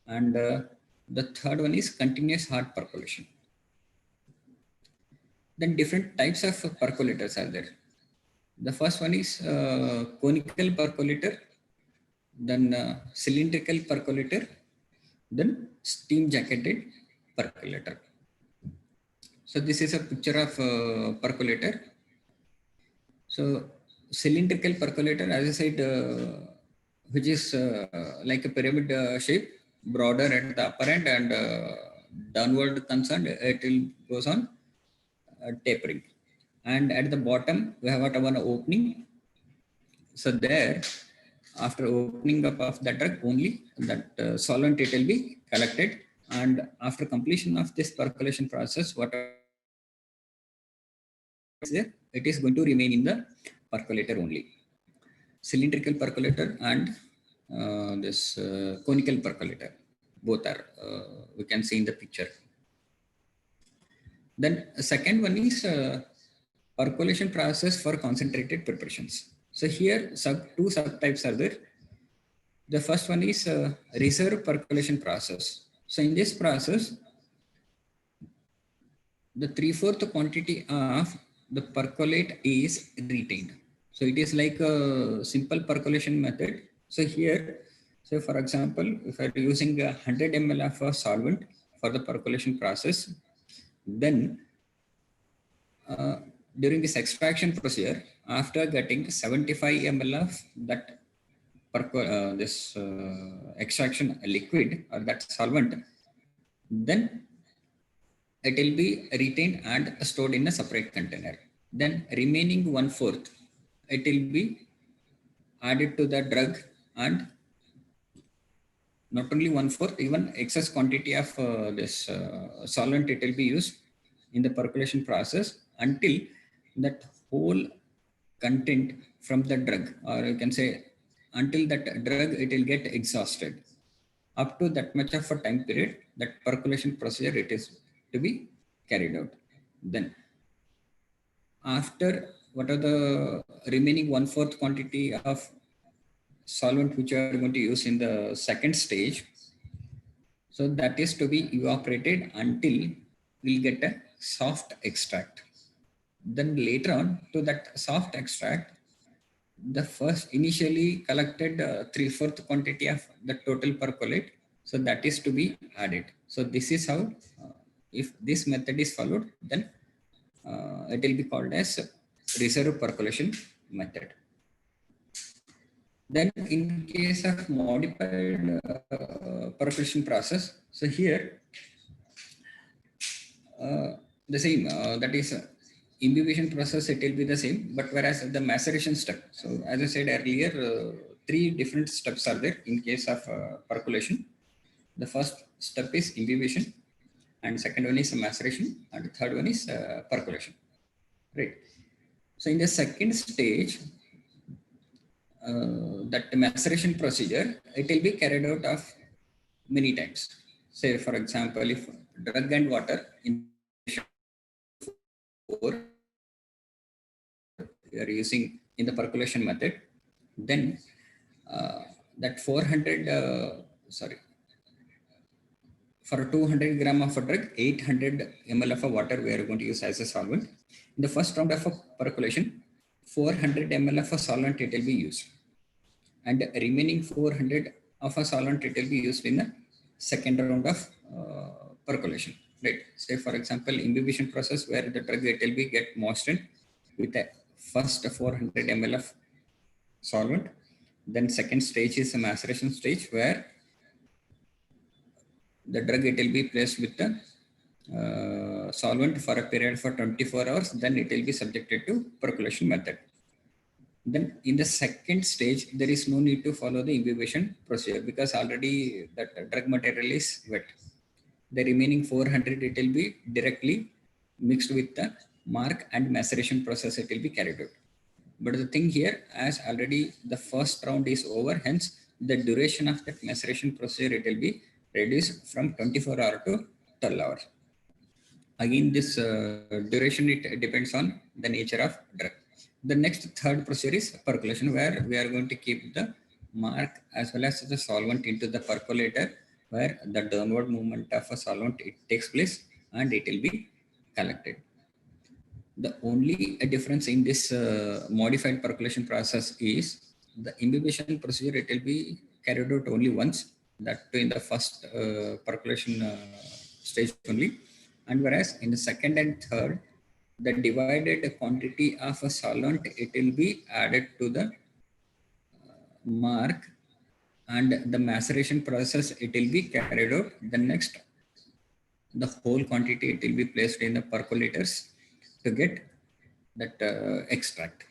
and the third one is continuous hard percolation. Then different types of percolators are there. The first one is conical percolator, then cylindrical percolator, then steam jacketed percolator. So this is a picture of percolator. So cylindrical percolator, as I said, which is like a pyramid shape, broader at the upper end and downward concerned, it will goes on tapering. And at the bottom, we have got one opening. So there, after opening up of the drug, only that solvent it will be collected. And after completion of this percolation process, whatever is there, it is going to remain in the percolator only. Cylindrical percolator and this conical percolator, both are we can see in the picture. Then second one is percolation process for concentrated preparations. So here two subtypes are there. The first one is reserve percolation process. So in this process, the 3/4 quantity of the percolate is retained. So it is like a simple percolation method. So here, so for example, if I am using 100 ml of a solvent for the percolation process, then during this extraction procedure, after getting 75 ml of that this extraction liquid or that solvent, then it will be retained and stored in a separate container. Then remaining 1/4, it will be added to the drug, and not only 1/4, even excess quantity of this solvent, it will be used in the percolation process until that whole content from the drug, or you can say until that drug, it will get exhausted. Up to that much of a time period, that percolation procedure, it is to be carried out. Then after what are the remaining 1/4 quantity of solvent which you are going to use in the second stage, so that is to be evaporated until we'll get a soft extract. Then later on to that soft extract, the first initially collected 3/4 quantity of the total percolate, so that is to be added. So this is how, if this method is followed, then it will be called as reserve percolation method. Then in case of modified percolation process, so here the same, that is imbibition process, it will be the same, but whereas the maceration step, so as I said earlier, 3 different steps are there in case of percolation. The first step is imbibition, and second one is maceration, and the third one is percolation, right? So in the second stage, that maceration procedure, it will be carried out of many times. Say for example, if drug and water in we are using in the percolation method, then that 400 For 200 gram of a drug, 800 ml of a water we are going to use as a solvent. In the first round of a percolation, 400 ml of a solvent it will be used, and remaining 400 of a solvent it will be used in the second round of percolation. Right. Say for example, imbibition process where the drug it will be get moistened with the first 400 ml of solvent. Then second stage is a maceration stage where the drug it will be placed with the solvent for a period for 24 hours. Then it will be subjected to percolation method. Then in the second stage, there is no need to follow the imbibition procedure because already that drug material is wet. The remaining 400 it will be directly mixed with the mark and maceration process it will be carried out. But the thing here, as already the first round is over, hence the duration of that maceration procedure it will be reduced from 24 hours to 12 hours. Again, this duration it depends on the nature of drug. The next third procedure is percolation, where we are going to keep the mark as well as the solvent into the percolator, where the downward movement of a solvent it takes place and it will be collected. The only difference in this modified percolation process is the imbibition procedure it will be carried out only once, that in the first percolation stage only, and whereas in the second and third, the divided quantity of a solvent it will be added to the mark, and the maceration process it will be carried out. The next, the whole quantity it will be placed in the percolators to get that extract.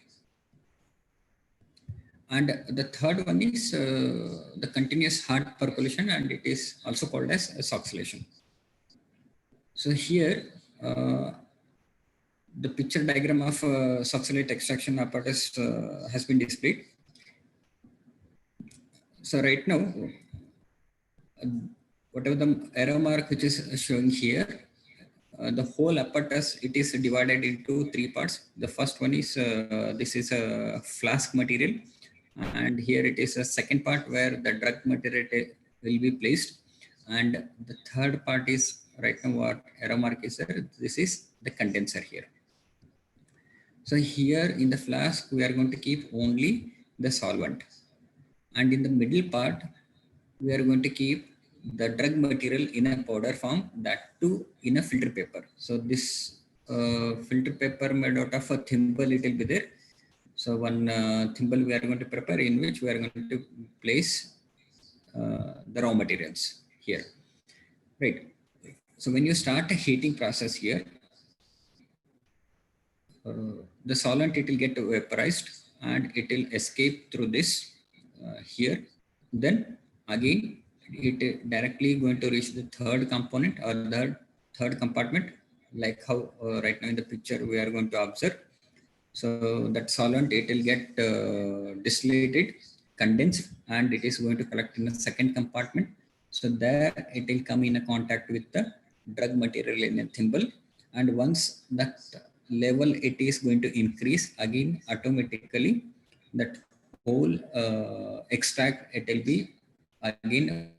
And the third one is the continuous hard percolation, and it is also called as oxidation. So here, the picture diagram of succinate extraction apparatus has been displayed. So right now, whatever the arrow mark which is showing here, the whole apparatus it is divided into three parts. The first one is this is a flask material, and here it is a second part where the drug material will be placed, and the third part is right now what arrow mark is there. This is the condenser here. So here in the flask we are going to keep only the solvent, and in the middle part we are going to keep the drug material in a powder form, that too in a filter paper. So this filter paper made out of a thimble it will be there. So one thimble we are going to prepare, in which we are going to place the raw materials here, right? So when you start a heating process here, the solvent it will get vaporized and it will escape through this here. Then again it directly going to reach the third component or the third compartment, like how right now in the picture we are going to observe. So that solvent it will get distillated, condensed, and it is going to collect in the second compartment. So there it will come in a contact with the drug material in a thimble, and once that level it is going to increase, again automatically that whole extract it will be again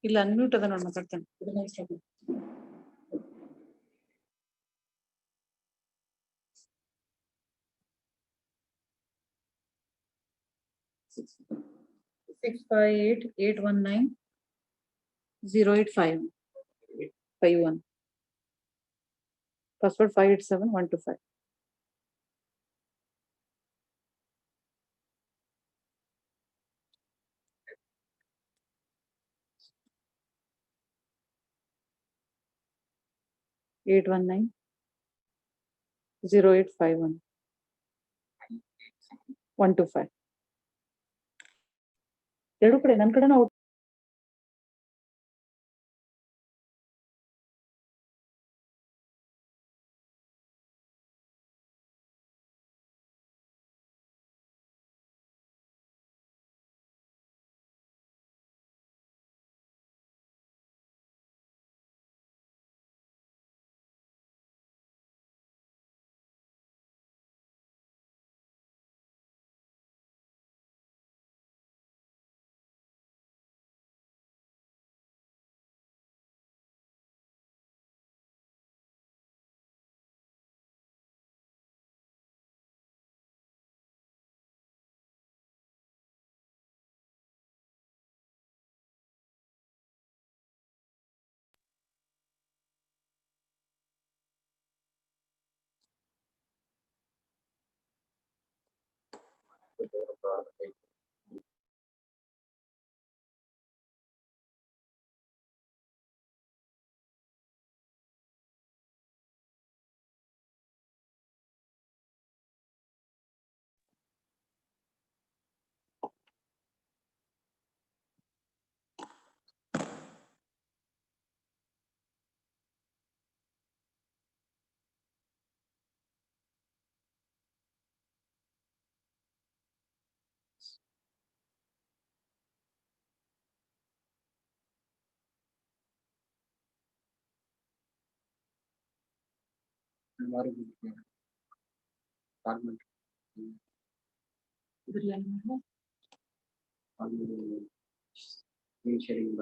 ಇಲ್ಲ unmute ಅದನ್ನ ಮಾತಾಡ್ತಾನೆ. 658-819-085-51. Password 587125. Eight one nine 0851 125. ಎರಡು ಕಡೆ ನನ್ನ ಕಡೆ ನಾವು sharing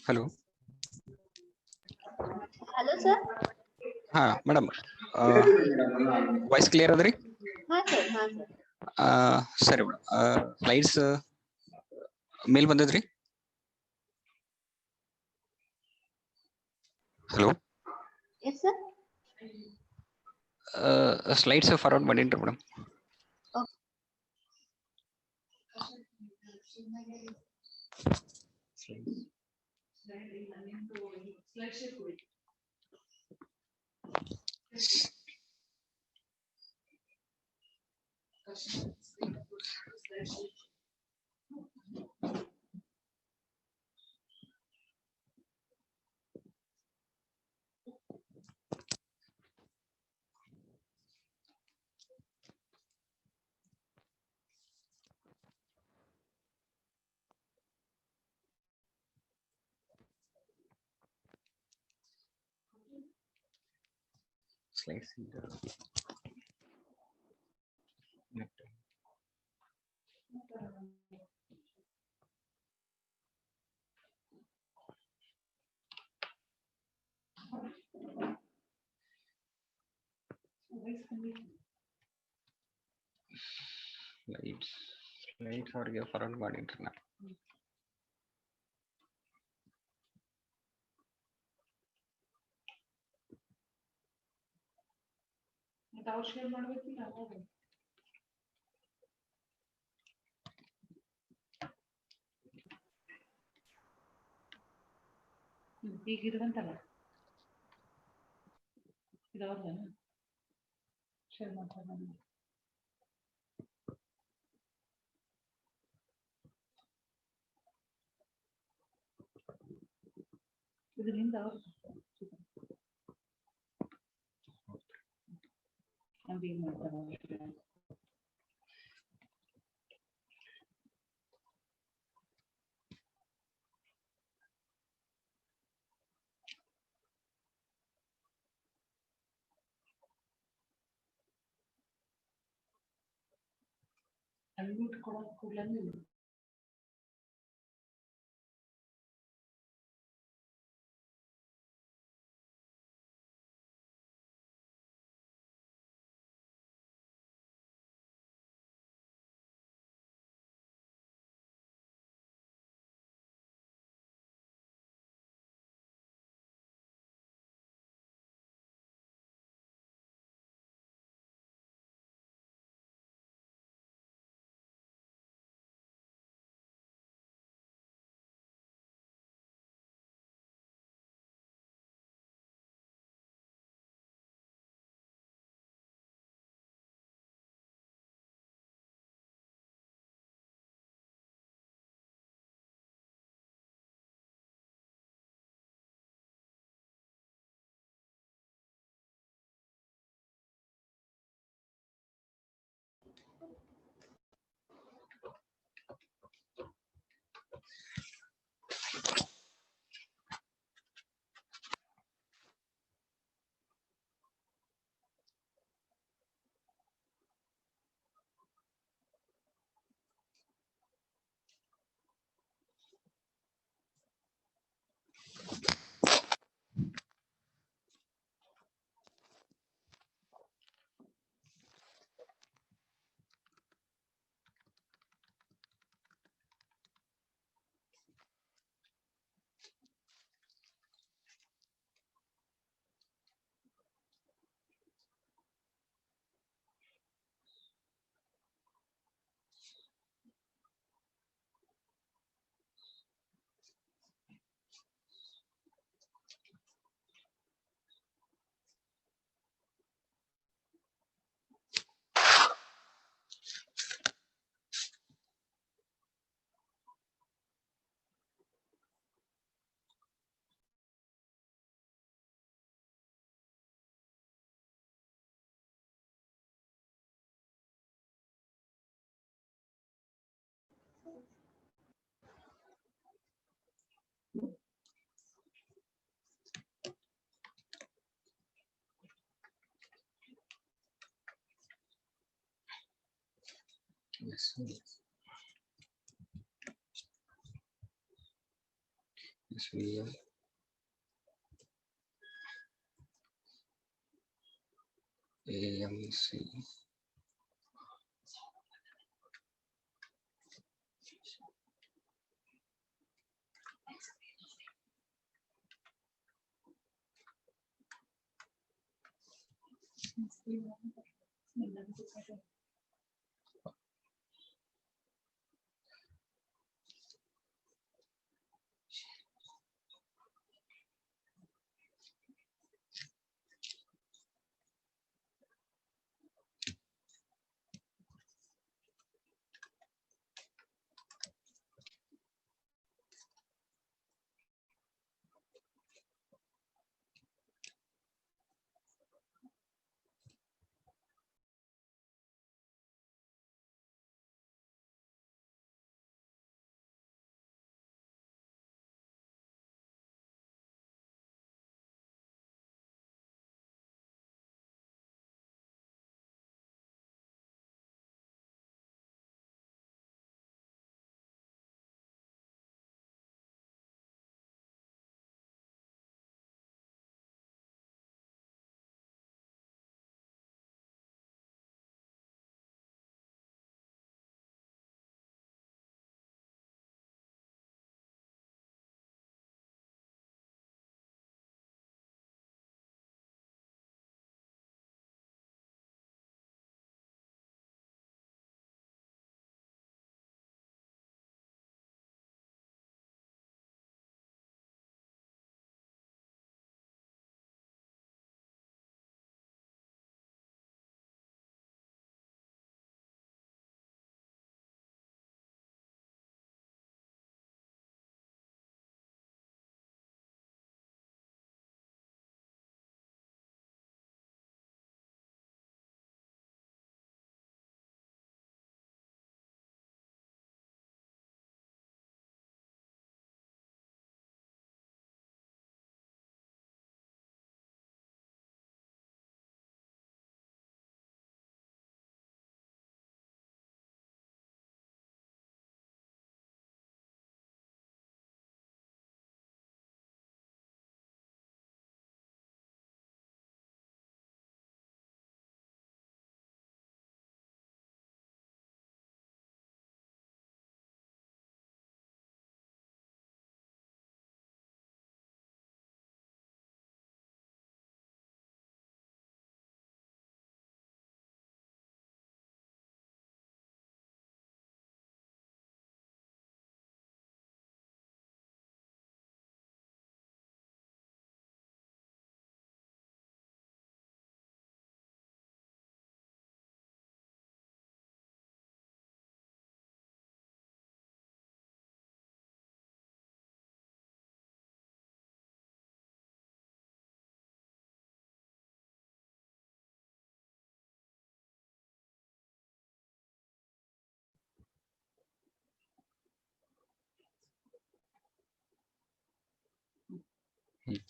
hello Hello, sir. हाँ madam voice clear ಅದ್ರಿ Sir. ಸರಿ ಮೇಡಮ್ ಸ್ಲೈಡ್ಸ್ ಮೇಲ್ ಬಂದದ್ರಿ hello Yes, sir. Slides forward ಮಾಡೀನಿ ಮೇಡಮ್ ಸ್ಲೈಡ್ಸ್ ಸ್ಲೈಡ್ಸ್ ಅವ್ರಿಗೆ ಫಾರ್ವರ್ಡ್ ಮಾಡಿನ್ರಿ ನಾ ಈಗ ಇರುವಂತಲ್ಲ ಇದವ್ರದೇನ ಶೇರ್ ಮಾಡ್ತಾರೆ ನಾನು ಇದು ನಿಂದ ಅವ್ರ ನಮ್ದು ಏನ್ ಮಾಡ್ತಾರ ಅನ್ಮ್ಯೂಟ್ ಕೊಡೋದ್ ಕೂಡ್ಲೇ SVMAMC.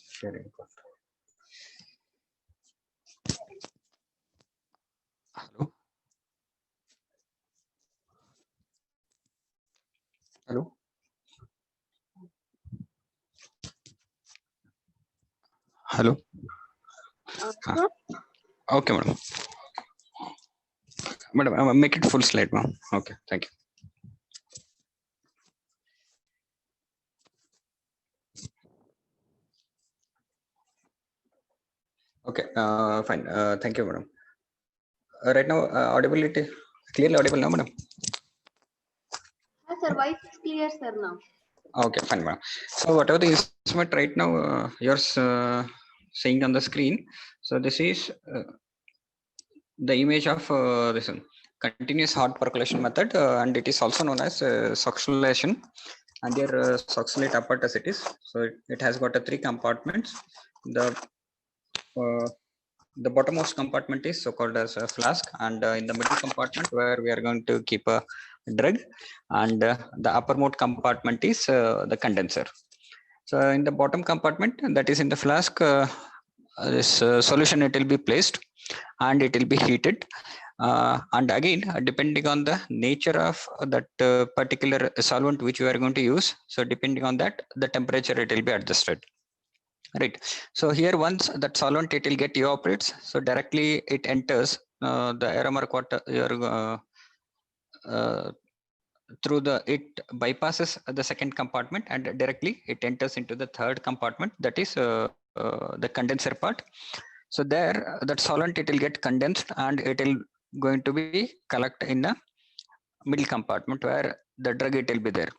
Sharing. Hello. Hello. Hello. Sir, Okay, madam. Madam, make it full slide, ma'am. Okay, thank you. Okay, fine. Thank you, madam. Right now, audibility clearly audible now, madam. Sir, voice is clear, sir, now. Okay, fine, madam. So whatever the instrument right now you're seeing on the screen. So this is the image of this one, continuous hot percolation method, and it is also known as suctionation. And there suctionate apparatus it is. So it has got a 3 compartments. The bottommost compartment is so called as a flask, and in the middle compartment where we are going to keep a drug, and the uppermost compartment is the condenser. So in the bottom compartment, that is in the flask, this solution it will be placed and it will be heated, And again, depending on the nature of that particular solvent which we are going to use, so depending on that, the temperature it will be adjusted. Right. So here once that solvent it will get evaporates, so directly it enters the aromatic water through the it bypasses the second compartment and directly it enters into the third compartment, that is the condenser part. So there that solvent it will get condensed and it will going to be collect in the middle compartment where the drug it will be there.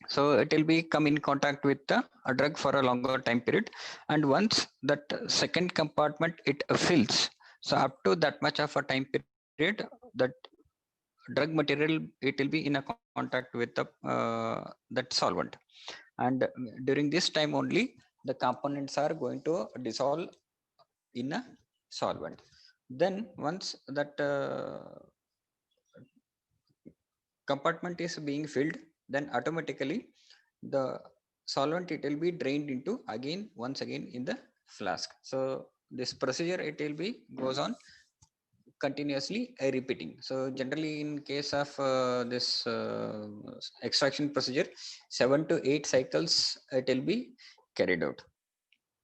So it will be come in contact with the drug for a longer time period, and once that second compartment it fills, so up to that much of a time period, that drug material it will be in a contact with the that solvent, and during this time only the components are going to dissolve in a solvent. Then once that compartment is being filled, then automatically the solvent it will be drained into again once again in the flask. So this procedure it will be goes on continuously repeating. So generally in case of this extraction procedure, 7 to 8 cycles it will be carried out.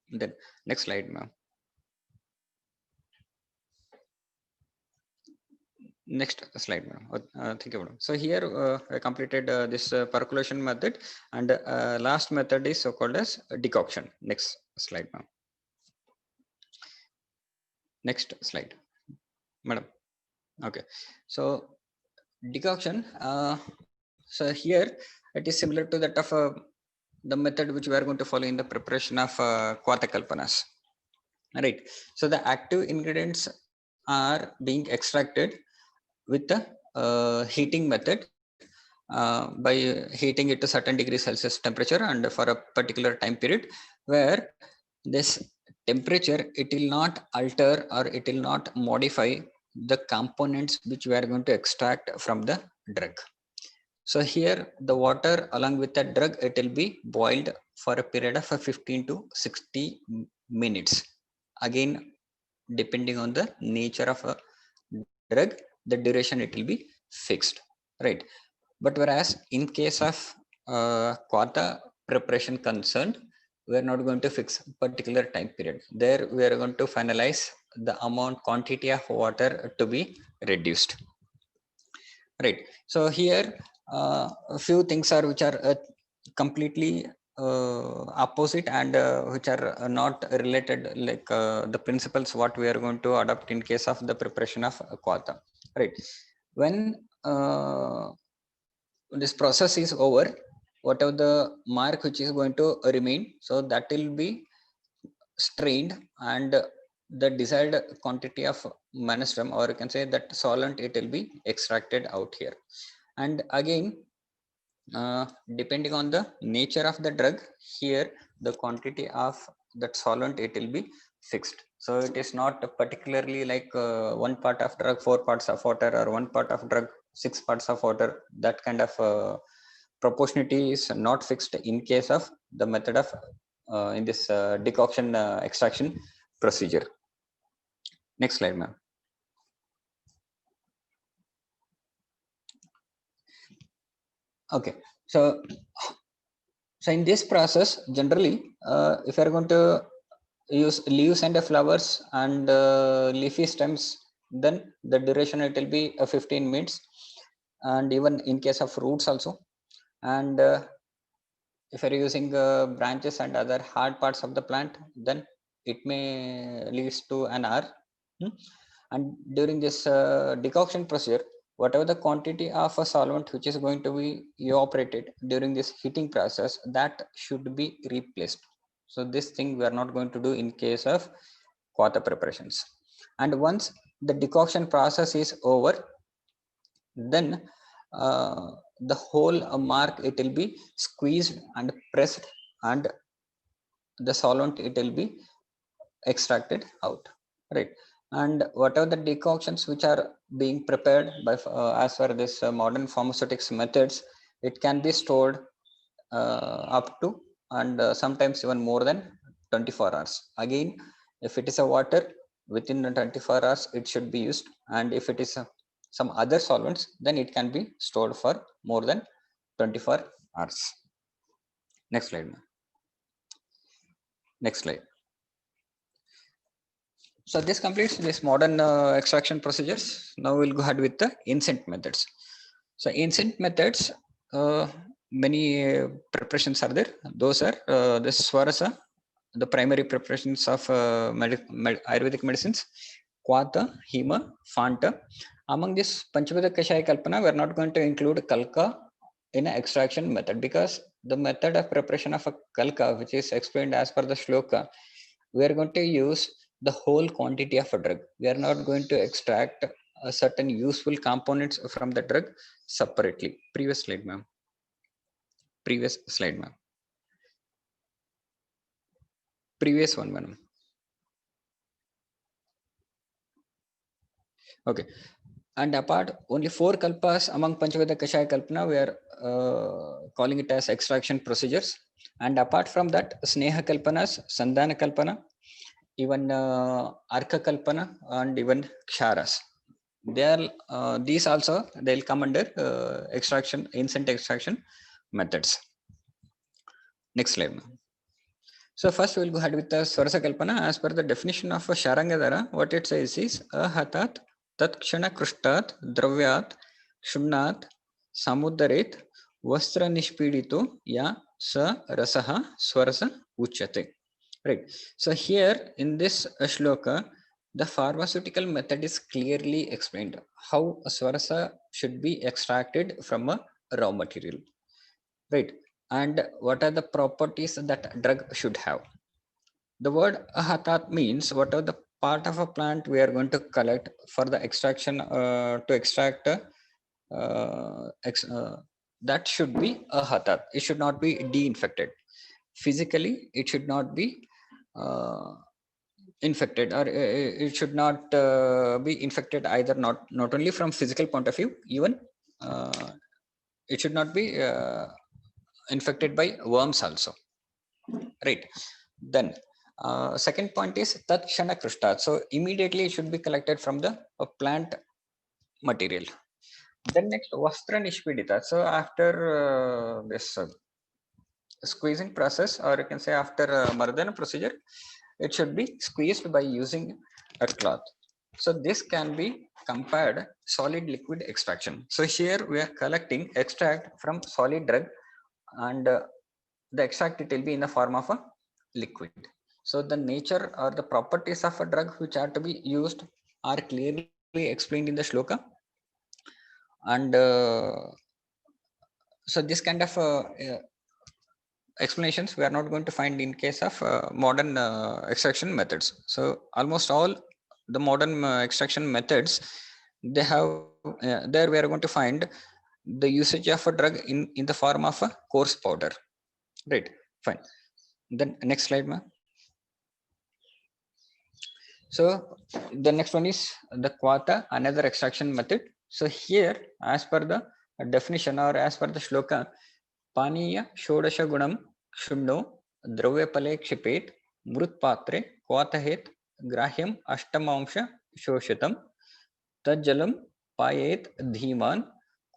Then next slide, ma'am. Next slide, ma'am. Thank you, madam. So here I completed this percolation method, and last method is so called as decoction. Next slide, ma'am. Next slide, madam. Okay, so decoction. So here it is similar to that of the method which we are going to follow in the preparation of Kvata Kalpanas. Right. So the active ingredients are being extracted with the heating method by heating it to certain degree Celsius temperature and for a particular time period, where this temperature it will not alter or it will not modify the components which we are going to extract from the drug. So here the water along with the drug it will be boiled for a period of 15 to 60 minutes. Again, depending on the nature of a drug, the duration it will be fixed, right? But whereas in case of Kvata preparation concerned, we are not going to fix particular time period. There we are going to finalize the amount quantity of water to be reduced, right? So here a few things are which are completely opposite and which are not related, like the principles what we are going to adopt in case of the preparation of Kvata, right? When this process is over, whatever the mark which is going to remain, so that will be strained and the desired quantity of menstrum, or you can say that solvent, it will be extracted out here. And again, depending on the nature of the drug, here the quantity of that solvent it will be fixed. So it is not particularly like one part of drug 4 parts of water, or one part of drug 6 parts of water. That kind of proportionality is not fixed in case of the method of in this decoction extraction procedure. Next slide, ma'am. Okay, so in this process, generally if you are going to use leaves and flowers and leafy stems, then the duration it will be 15 minutes, and even in case of roots also. And if you're using branches and other hard parts of the plant, then it may leads to an hour. And during this decoction procedure, whatever the quantity of a solvent which is going to be evaporated during this heating process, that should be replaced. So this thing we are not going to do in case of Kvata preparations. And once the decoction process is over, then the whole mark it will be squeezed and pressed, and the solvent it will be extracted out, right? And whatever the decoctions which are being prepared by as per this modern pharmaceutics methods, it can be stored up to and sometimes even more than 24 hours. Again, if it is a water, within 24 hours it should be used, and if it is some other solvents, then it can be stored for more than 24 hours. Next slide, ma'am. Next slide. So this completes this modern extraction procedures. Now we'll go ahead with the ancient methods. So ancient methods, many preparations are there. Those are the Swarasa, the primary preparations of Ayurvedic medicines, Kwata, Hema, Fanta. Among this Panchavida Kashaya Kalpana, we are not going to include Kalka in an extraction method, because the method of preparation of a Kalka, which is explained as per the Shloka, we are going to use the whole quantity of a drug. We are not going to extract a certain useful components from the drug separately. Previous slide, ma'am. Previous slide, ma'am. Previous one, madam. Okay. And apart, only 4 kalpas among Panchaveda Kashaya Kalpana, we are calling it as extraction procedures. And apart from that, Sneha Kalpanas, Sandhana Kalpana, even Arka Kalpana, and even Ksharas. They are these also, they'll come under extraction, ancient extraction methods. Next slide, ma'am. So first we'll go ahead with the Swarasa Kalpana. As per the definition of a Sharangadara, what it says is Ahatat Tat Kshana Krustat Dravyat Kshunat Samudaret Vastra Nishpidito Ya Sa Rasaha Swarasa Uchate. Right. So here in this shloka, the pharmaceutical method is clearly explained how a Swarasa should be extracted from a raw material. Right. And what are the properties that drug should have. The word ahatat means whatever the part of a plant we are going to collect for the extraction to extract that should be ahatat. It should not be de-infected. Physically, it should not be infected, or it should not be infected either, not only from physical point of view, even it should not be infected by worms also, right? Then second point is tat kshana krishta, so immediately it should be collected from the plant material. Then next vastra nishpidita, so after this squeezing process, or you can say after mardana procedure, it should be squeezed by using a cloth. So this can be compared solid liquid extraction. So here we are collecting extract from solid drug, and the extract it will be in the form of a liquid. So the nature or the properties of a drug which are to be used are clearly explained in the shloka, and so this kind of explanations we are not going to find in case of modern extraction methods. So almost all the modern extraction methods, they have there we are going to find the usage of a drug in the form of a coarse powder, right? Fine. Then next slide, ma'am. So the next one is the Kwata, another extraction method. So here, as per the definition or as per the shloka, Paniya Shodasha Gunam Kshundo Dravyapale Kshipet Mrut Patre Kwatahet Grahyam Ashtamamsha Shoshitam Tajjalam Payet Dhiman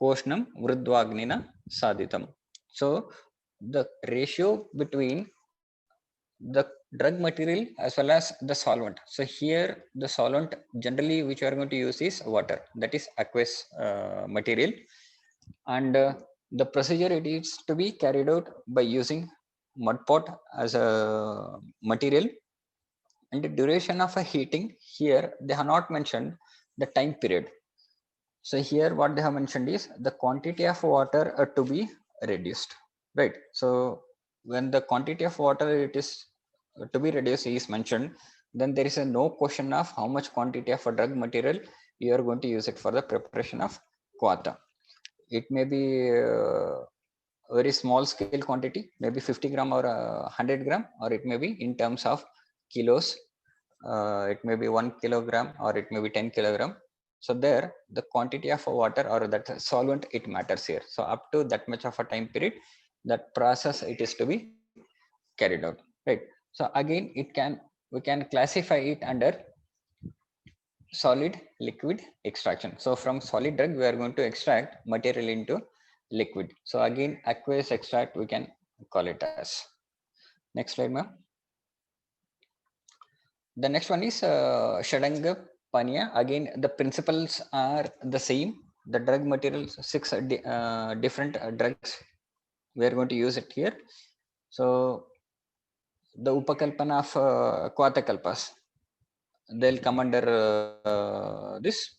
Koshnam Vrudvagnina Saditam. So the ratio between the drug material as well as the solvent. So here the solvent generally which we are going to use is water, that is aqueous material, and the procedure it is to be carried out by using mud pot as a material, and the duration of a heating, here they have not mentioned the time period. So here what they have mentioned is the quantity of water to be reduced, right? So when the quantity of water it is to be reduced is mentioned, then there is a no question of how much quantity of a drug material you are going to use it for the preparation of Kwata. It may be very small scale quantity, maybe 50 gram or 100 gram, or it may be in terms of kilos. It may be 1 kilogram or it may be 10 kilogram. So there the quantity of water or that solvent, it matters here. So up to that much of a time period, that process it is to be carried out, right? So again, we can classify it under solid liquid extraction. So from solid drug, we are going to extract material into liquid. So again, aqueous extract, we can call it as. Next slide, ma'am. The next one is Shadanga Panya. Again, the principles are the same. The drug materials, six different drugs. We are going to use it here. So the Upakalpana of Kvatakalpas, they'll come under this.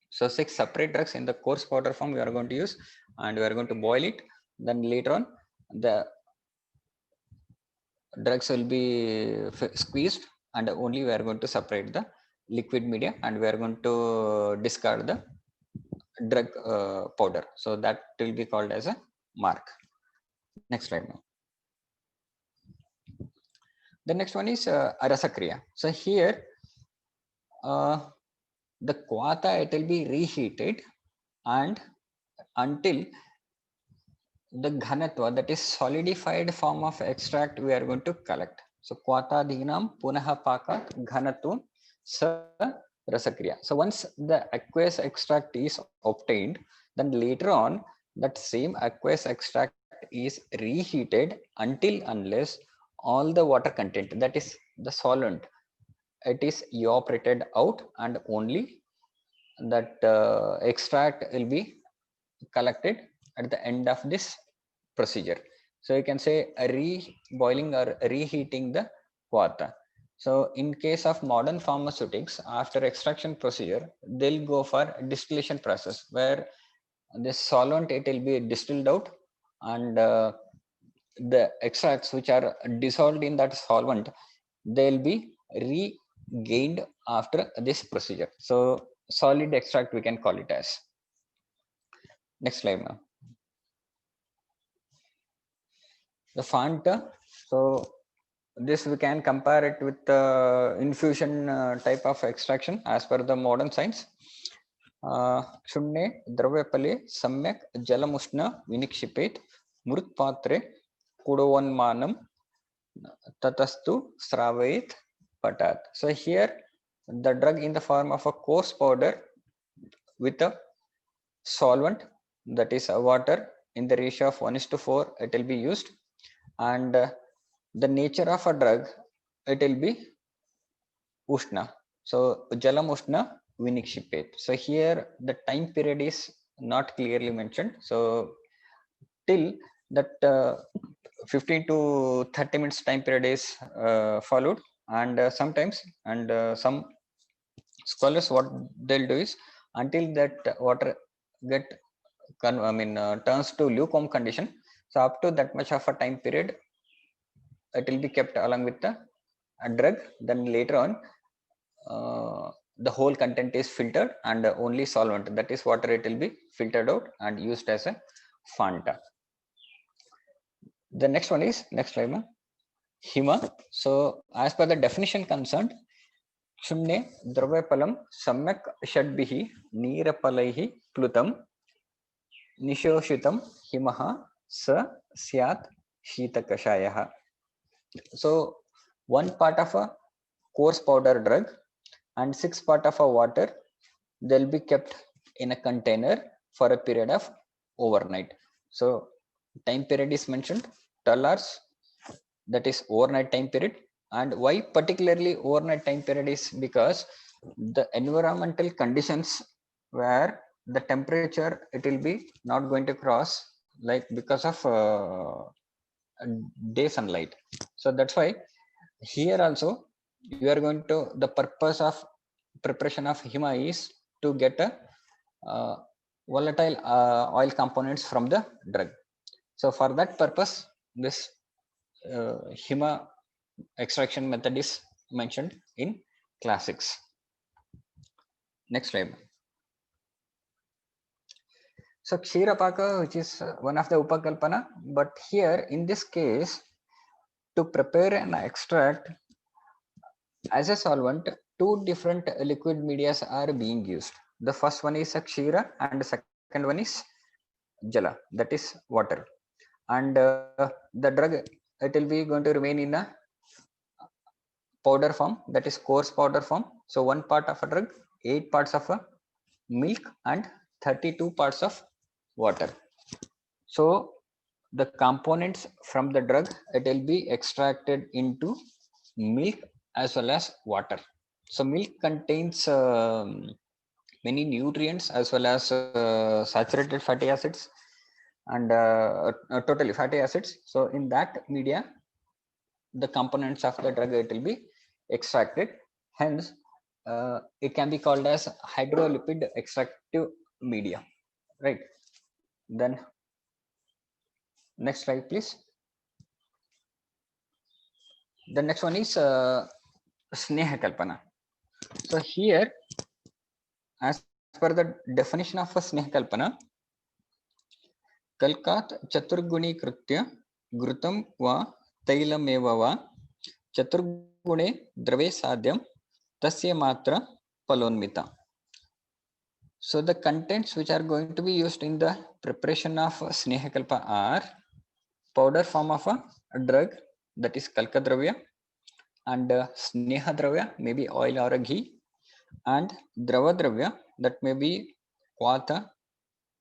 So 6 separate drugs in the coarse powder form we are going to use, and we are going to boil it. Then later on, the drugs will be squeezed, and only we are going to separate the liquid media, and we are going to discard the drug powder. So that will be called as a mark. Next slide now. The next one is Rasakriya. So here the kvata, it will be reheated and until the ghanatva, that is solidified form of extract, we are going to collect. So kvata dhinam punaha pakat ghanatvam sa rasakriya. So once the aqueous extract is obtained, then later on that same aqueous extract is reheated until unless all the water content, that is the solvent, it is evaporated out, and only that extract will be collected at the end of this procedure. So you can say re-boiling or reheating the kvata. So in case of modern pharmaceutics, after extraction procedure, they'll go for distillation process where this solvent, it will be distilled out, and the extracts which are dissolved in that solvent, they'll be regained after this procedure. So solid extract we can call it as. Next slide, ma'am. The Fanta. So this we can compare it with the infusion type of extraction as per the modern science. Shunne dravapale samyak jalamushna vinikshipet mrutpatre kudavanmanam tatastu sravayet patat. So here the drug in the form of a coarse powder with a solvent, that is a water, in the ratio of 1:4, it will be used, and the nature of a drug, it will be ushna. So jalam ushna vinikshipet. So here the time period is not clearly mentioned. So till that 15 to 30 minutes time period is followed, and sometimes, and some scholars, what they'll do is, until that water get turns to lukewarm condition, so up to that much of a time period it will be kept along with the drug. Then later on the whole content is filtered, and only solvent, that is water, it will be filtered out and used as a Fanta. The next one is, next slide, ma'am. Hima. So as per the definition concerned, Shunne Dravapalam Samyak Shadbihi Nirapalaihi Plutam Nishoshitam Himaha Sa Syat Shitakashayaha. So 1 part of a coarse powder drug and 6 part of a water, they'll be kept in a container for a period of overnight. So time period is mentioned, 12 hours, that is overnight time period. And why particularly overnight time period is because the environmental conditions where the temperature, it will be not going to cross, like because of day sunlight. So that's why here also you are going to, the purpose of preparation of Hima is to get a volatile oil components from the drug. So for that purpose, this Hima extraction method is mentioned in classics. Next slide. So Kshirapaka, which is one of the Upakalpana, but here in this case, to prepare an extract as a solvent, 2 different liquid medias are being used. The first one is a Kshira, and the second one is Jala, that is water. And the drug, it will be going to remain in a powder form, that is coarse powder form. So 1 part of a drug, 8 parts of a milk and 32 parts of water. So the components from the drug, it will be extracted into milk as well as water. So milk contains many nutrients as well as saturated fatty acids and totally fatty acids. So in that media, the components of the drug, it will be extracted. Hence, it can be called as hydrolipid extractive media, right? Then next slide, please. The next one is Sneha Kalpana. So here, as per the definition of a Sneha Kalpana, Kalkat Chaturguni Krutya Grutam va Tailameva va Chaturgune Drave Sadhyam Tasya Matra Palonmita. So the contents which are going to be used in the preparation of Snehakalpa are powder form of a drug, that is Kalka Dravya, and Sneha Dravya, maybe oil or a ghee, and Drava Dravya, that may be Kwata,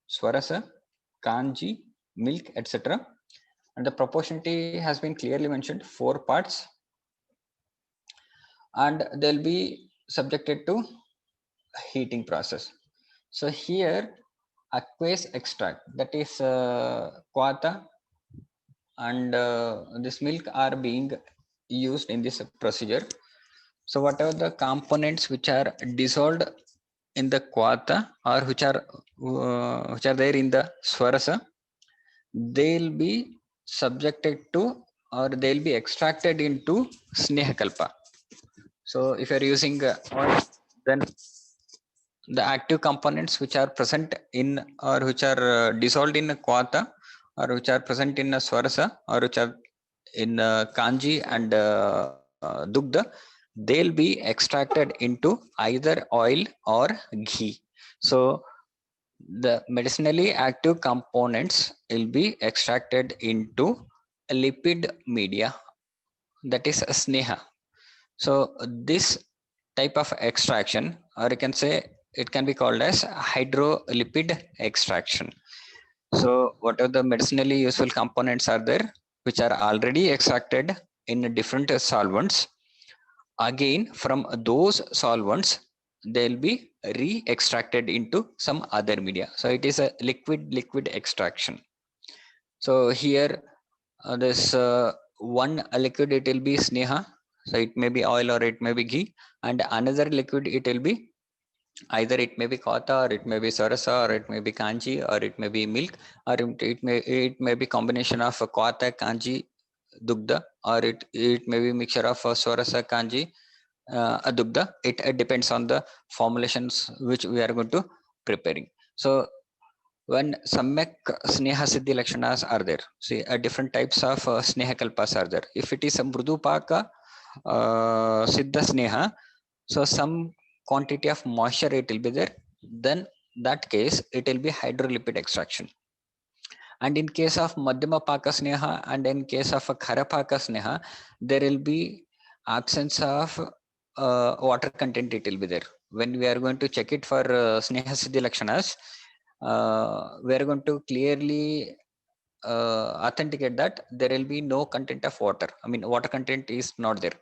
Swarasa, Kanji, milk, etc. And the proportionality has been clearly mentioned, 4 parts, and they'll be subjected to heating process. So here aqueous extract, that is Kwata and this milk are being used in this procedure. So whatever the components which are dissolved in the Kwata or which are there in the Swarasa, they'll be subjected to, or they'll be extracted into Snehakalpa. So if you're using oil, then the active components which are present in or which are dissolved in Kwata or which are present in Swarasa or which are in Kanji and Dugdha, they'll be extracted into either oil or ghee. So the medicinally active components will be extracted into a lipid media, that is a Sneha. So this type of extraction, or you can say it can be called as hydrolipid extraction. So whatever the medicinally useful components are there, which are already extracted in different solvents, again from those solvents, they'll be re-extracted into some other media. So it is a liquid extraction. So here this one liquid, it will be Sneha. So it may be oil or it may be ghee, and another liquid, it will be either it may be Kata or it may be Sarasa or it may be Kanji or it may be milk, or it may be combination of Kata, Kanji, Dugdha, or it may be mixture of Swarasa, Kanji, Dugdha. It depends on the formulations which we are going to preparing. So when Samyak Sneha Siddhi Lakshanas are there, see different types of Sneha Kalpas are there. If it is a Mrudupaka Siddha Sneha, so some quantity of moisture it will be there, then that case it will be hydrolipid extraction. And in case of Madhyama Paka Sneha and in case of a Kharapaka Sneha, there will be absence of water content, it will be there. When we are going to check it for Sneha Siddhi Lakshanas, we are going to clearly authenticate that there will be no content of water. I mean, water content is not there.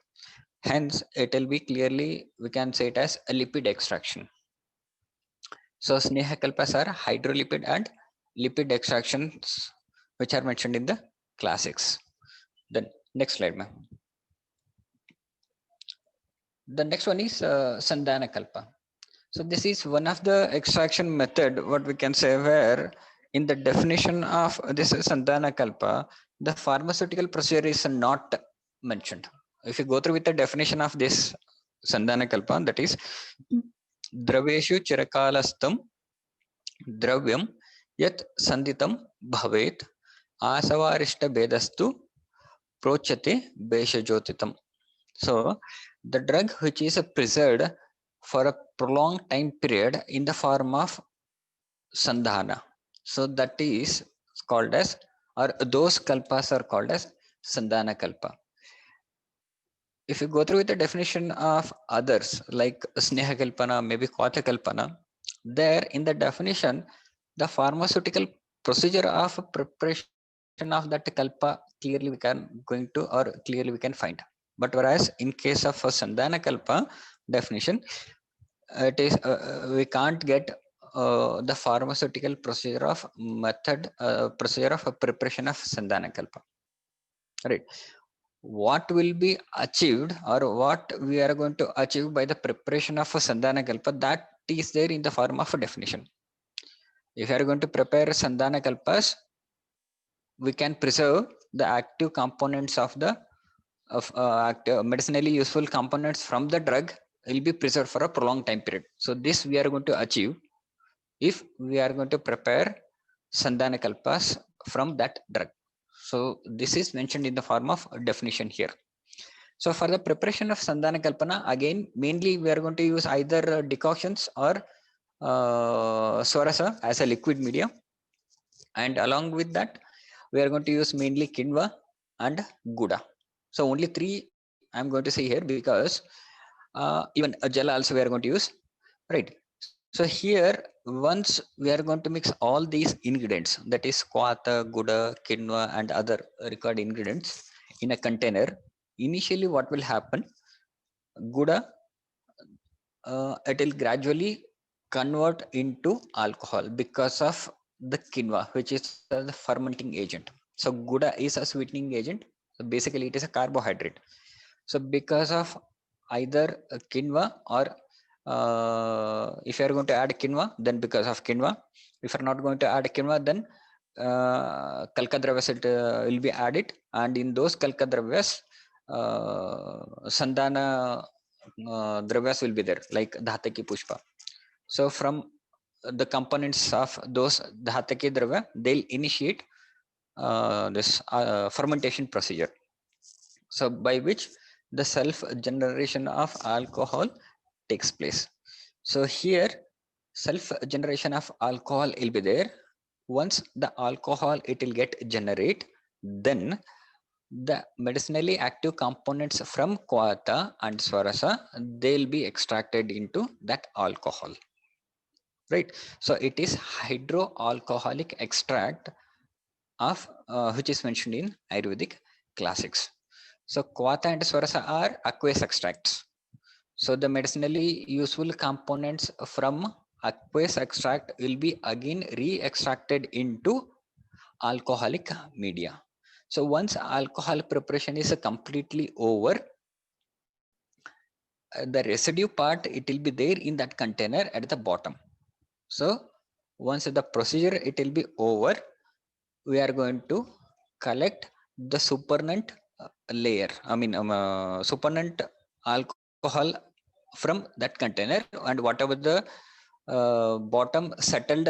Hence, it will be clearly, we can say it as a lipid extraction. So, Sneha Kalpas are hydrolipid and lipid extractions which are mentioned in the classics. Then, next slide, ma'am. The next one is Sandhana Kalpa. So, this is one of the extraction method, what we can say, where in the definition of this Sandhana Kalpa, the pharmaceutical procedure is not mentioned. If you go through with the definition of this Sandhana Kalpa, that is Draveshu Chirakalastam Dravyam Yat Sanditam Bhavet Asavarishta Bedastu Prochate Beshajotitam. So the drug which is preserved for a prolonged time period in the form of Sandhana. So that is called as, or those kalpas are called as Sandhana Kalpa. if you go through with the definition of others like Sneha Kalpana, maybe Kwata Kalpana, there in the definition, the pharmaceutical procedure of preparation of that kalpa clearly we can going to or clearly we can find. But whereas in case of Sandhana Kalpa definition, it is we can't get the pharmaceutical procedure of method procedure of preparation of Sandhana Kalpa. Right. What will be achieved or what we are going to achieve by the preparation of a Sandhana Kalpa, that is there in the form of a definition. If you are going to prepare Sandhana Kalpas, we can preserve the active components of the active, medicinally useful components from the drug will be preserved for a prolonged time period. So this we are going to achieve if we are going to prepare Sandhana Kalpas from that drug. So this is mentioned in the form of definition here. So for the preparation of Sandhana Kalpana, again, mainly we are going to use either decoctions or Swarasa as a liquid medium. And along with that, we are going to use mainly Kinva and Guda. So only three I'm going to say here because even a gel also we are going to use, right? So here, once we are going to mix all these ingredients, that is Kwata, Guda, Kinva and other required ingredients in a container, initially what will happen, Guda, it will gradually convert into alcohol because of the Kinva, which is the fermenting agent. So Guda is a sweetening agent. So basically it is a carbohydrate. So because of either Kinva or if you are going to add Kinva, then because of Kinva. If you are not going to add Kinva, then Kalka Dravyas will be added, and in those Kalka Dravyas, Sandhana Dravyas will be there, like Dhataki Pushpa. So from the components of those Dhataki Dravya, they'll initiate this fermentation procedure. So by which the self generation of alcohol takes place. So here self generation of alcohol will be there. Once the alcohol it will get generate, then the medicinally active components from Kwata and Swarasa, they'll be extracted into that alcohol, right? So it is hydroalcoholic extract of which is mentioned in Ayurvedic classics. So Kwata and Swarasa are aqueous extracts. So the medicinally useful components from aqueous extract will be again re-extracted into alcoholic media. So once alcohol preparation is completely over, the residue part, it will be there in that container at the bottom. So once the procedure it will be over, we are going to collect the supernatant layer, supernatant alcohol from that container, and whatever the bottom settled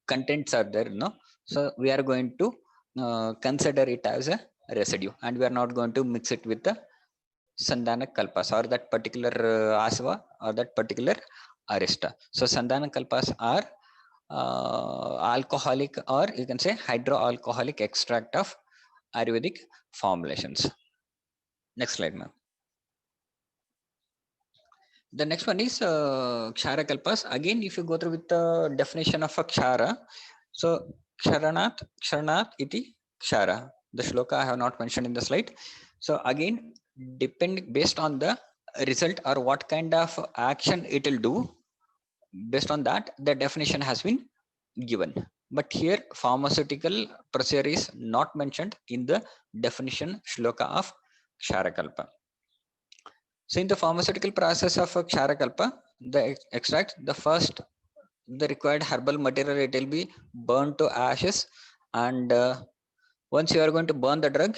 contents are there, so we are going to consider it as a residue, and we are not going to mix it with the Sandhana Kalpas or that particular Asva or that particular Arista. So Sandhana Kalpas are alcoholic, or you can say hydroalcoholic extract of Ayurvedic formulations. Next slide, ma'am. The next one is Kshara Kalpas. Again, if you go through with the definition of a Kshara, so Ksharanat iti Kshara. The shloka I have not mentioned in the slide. So again, based on the result or what kind of action it will do, based on that, the definition has been given. But here, pharmaceutical procedure is not mentioned in the definition shloka of Kshaраkalpa. So in the pharmaceutical process of Kshaраkalpa, the extract, the required herbal material, it will be burned to ashes, and once you are going to burn the drug,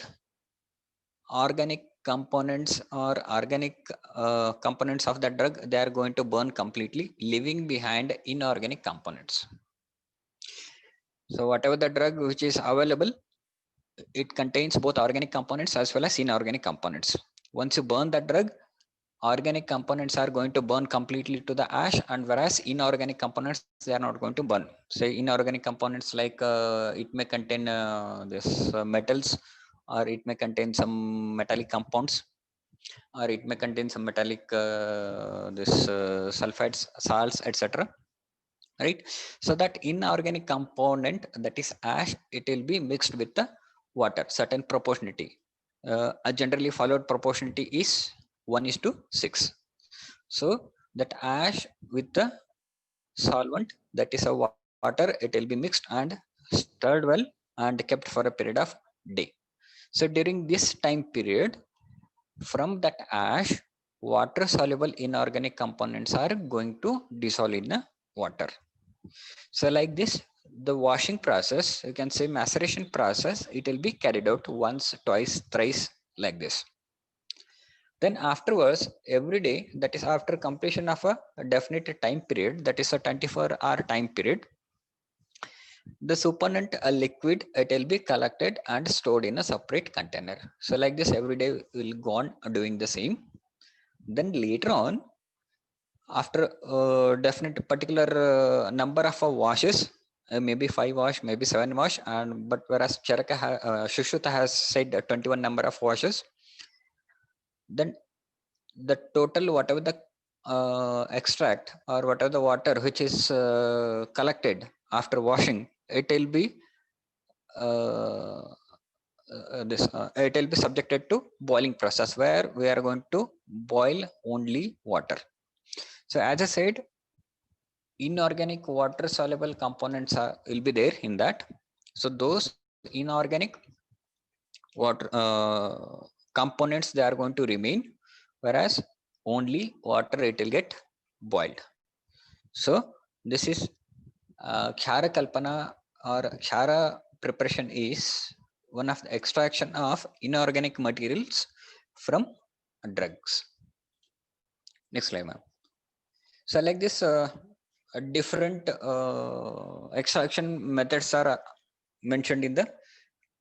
organic components or organic components of the drug, they are going to burn completely, leaving behind inorganic components. So whatever the drug which is available, it contains both organic components as well as inorganic components. Once you burn the drug, organic components are going to burn completely to the ash, and whereas inorganic components, they are not going to burn. Say inorganic components like it may contain metals, or it may contain some metallic compounds. or it may contain some metallic this sulfides, salts, etc. Right? So that inorganic component, that is ash, it will be mixed with the water, certain proportionality. A generally followed proportionality is 1:6. So that ash with the solvent, that is a water, it will be mixed and stirred well and kept for a period of day. So during this time period, from that ash, water soluble inorganic components are going to dissolve in the water. So like this, the washing process, you can say maceration process, it will be carried out once, twice, thrice, like this. Then afterwards, every day, that is after completion of a definite time period, that is a 24-hour time period, the supernatant liquid, it will be collected and stored in a separate container. So like this, every day we'll go on doing the same. Then later on, after a definite particular number of washes, maybe 5 wash, maybe 7 wash, and but whereas Shushruta has said 21 number of washes, then the total whatever the extract or whatever the water which is collected after washing, it will be uh, it will be subjected to boiling process, where we are going to boil only water. So as I said, inorganic water soluble components will be there in that. So those inorganic water components, they are going to remain, whereas only water it will get boiled. So this is Kshara Kalpana or Kshara preparation is one of the extraction of inorganic materials from drugs. Next slide, ma'am. So like this, different extraction methods are mentioned in the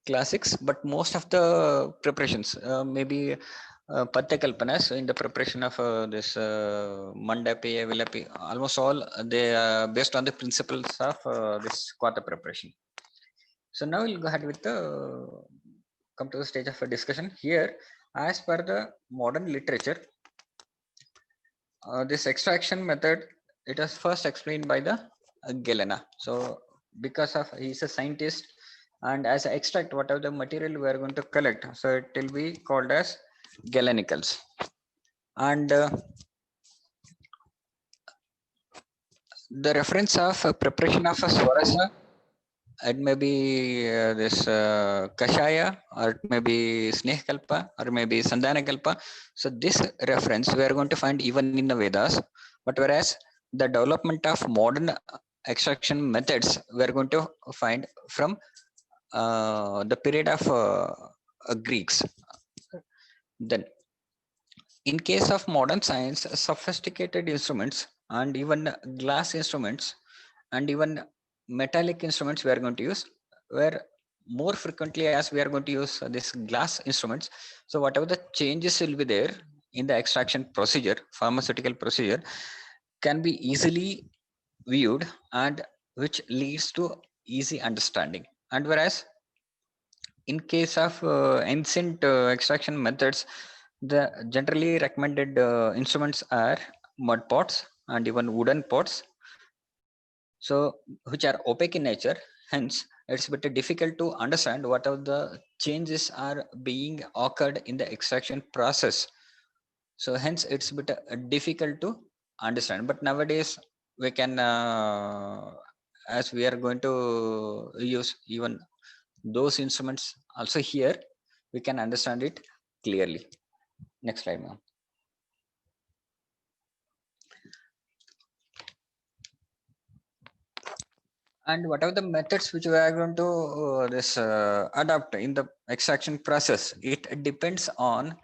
classics, but most of the preparations, maybe Patya Kalpanas in the preparation of this Mandapi, Vilapi, almost all they are based on the principles of this quarter preparation. So now we'll go ahead with the come to the stage of a discussion here. As per the modern literature, this extraction method, it was first explained by the Galena. So because of he's a scientist, and as I extract whatever the material we are going to collect, so it will be called as galenicals. And the reference of preparation of a swarasa, it may be this kashaya, or it may be snehkalpa, or maybe sandhanakalpa. So this reference we are going to find even in the Vedas, but whereas the development of modern extraction methods we are going to find from the period of Greeks. Then in case of modern science, sophisticated instruments and even glass instruments and even metallic instruments we are going to use, where more frequently as we are going to use this glass instruments. So whatever the changes will be there in the extraction procedure, pharmaceutical procedure, can be easily viewed, and which leads to easy understanding. And whereas in case of ancient extraction methods, the generally recommended instruments are mud pots and even wooden pots, so which are opaque in nature. Hence, it's a bit difficult to understand what are the changes are being occurred in the extraction process. So hence, it's a bit difficult to understand. But nowadays, we can, as we are going to use even those instruments also here, we can understand it clearly. Next slide, ma'am. And whatever the methods which we are going to adapt in the extraction process, it depends on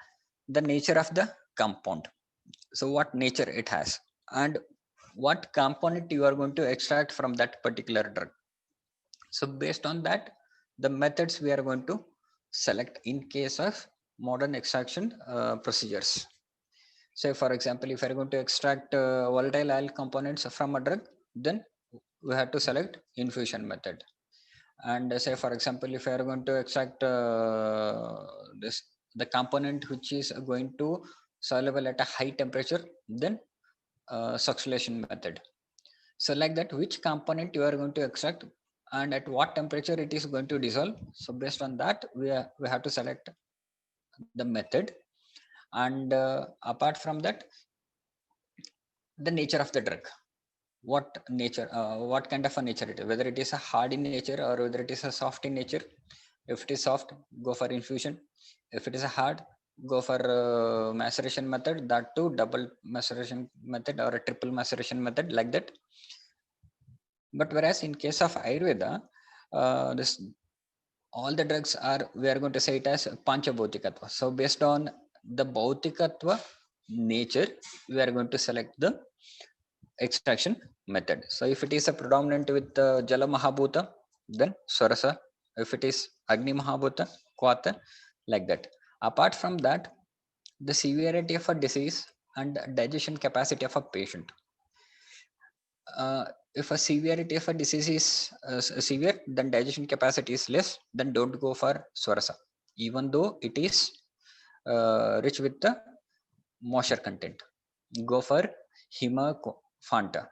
the nature of the compound. So what nature it has, and what component you are going to extract from that particular drug. So based on that, the methods we are going to select in case of modern extraction procedures. Say for example, if you're going to extract volatile oil components from a drug, then we have to select infusion method. And say for example, if you are going to extract this the component which is going to soluble at a high temperature, then succinylation method. So like that, which component you are going to extract and at what temperature it is going to dissolve. So based on that, we have to select the method. And apart from that, the nature of the drug. What nature, what kind of a nature it is, whether it is a hard in nature or whether it is a soft in nature. If it is soft, go for infusion. If it is a hard, go for maceration method, that too double maceration method or a triple maceration method, like that. But whereas in case of Ayurveda, this all the drugs are, we are going to say it as pancha bhautikatva. So based on the bhautikatva nature, we are going to select the extraction method. So if it is a predominant with Jala Mahabhuta, then Swarasa. If it is Agni Mahabhuta, Kvata, like that. Apart from that, the severity of a disease and digestion capacity of a patient. If a severity of a disease is severe, then digestion capacity is less, then don't go for Swarasa, even though it is rich with the moisture content. Go for Hima Fanta,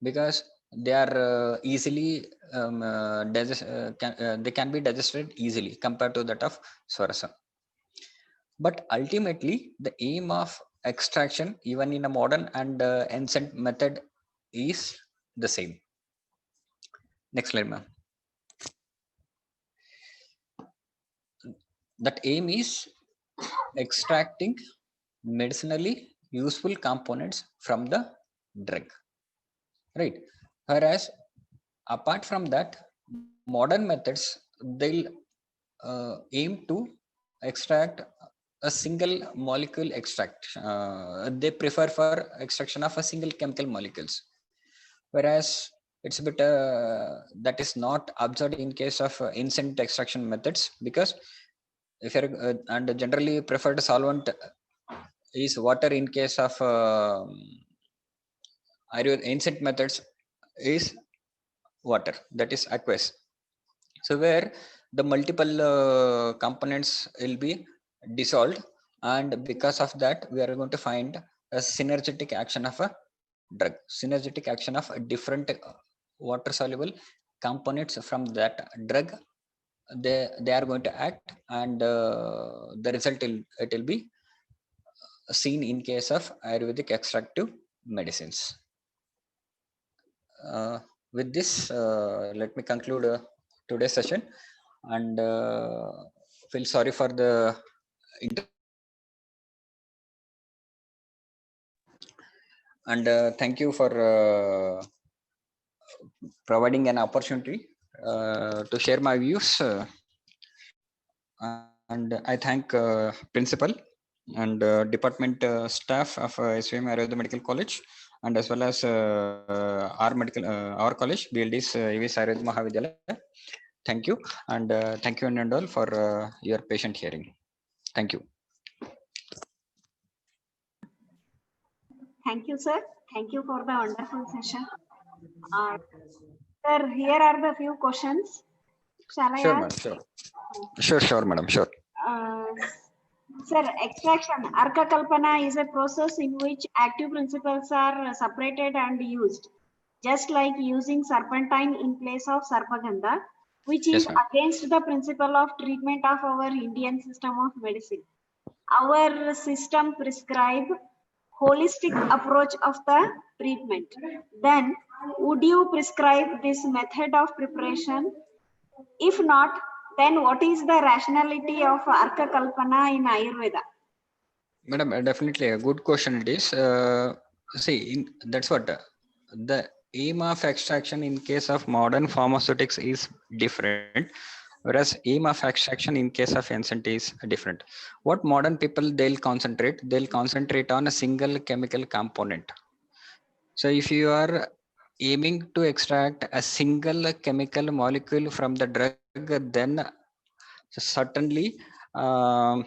because they are easily they can be digested easily compared to that of Swarasa. But ultimately, the aim of extraction, even in a modern and ancient method, is the same. Next slide, ma'am. That aim is extracting medicinally useful components from the drug, right? Whereas apart from that, modern methods, they'll aim to extract a single molecule extract. They prefer for extraction of a single chemical molecules, whereas it's a bit that is not observed in case of ancient extraction methods, because if you're and generally preferred solvent is water. In case of ancient methods is water, that is aqueous. So where the multiple components will be dissolved, and because of that we are going to find a synergetic action of a drug, synergetic action of different water soluble components from that drug. They are going to act, and the result it will be seen in case of Ayurvedic extractive medicines. With this, let me conclude today's session, and feel sorry for the and thank you for providing an opportunity to share my views, and I thank principal and department staff of SVM Ayurveda Medical College, and as well as our college, BLD's EVS Ayurveda Mahavidyalaya. Thank you, and thank you and all for your patient hearing. Thank you. Thank you, sir. Thank you for the wonderful session. Sir, here are the few questions. Shall I Sure, ask? madam. Sure, madam. Sure. Sir, extraction, Arka Kalpana is a process in which active principles are separated and used, just like using serpentine in place of Sarpagandha, which is Yes, against the principle of treatment of our Indian system of medicine. Our system prescribe holistic approach of the treatment. Then, would you prescribe this method of preparation? If not, then what is the rationality of Arka Kalpana in Ayurveda? Madam, definitely a good question it is. See, that's what the aim of extraction in case of modern pharmaceutics is different, whereas aim of extraction in case of ancient is different. What modern people they'll concentrate on a single chemical component. So if you are aiming to extract a single chemical molecule from the drug, then certainly some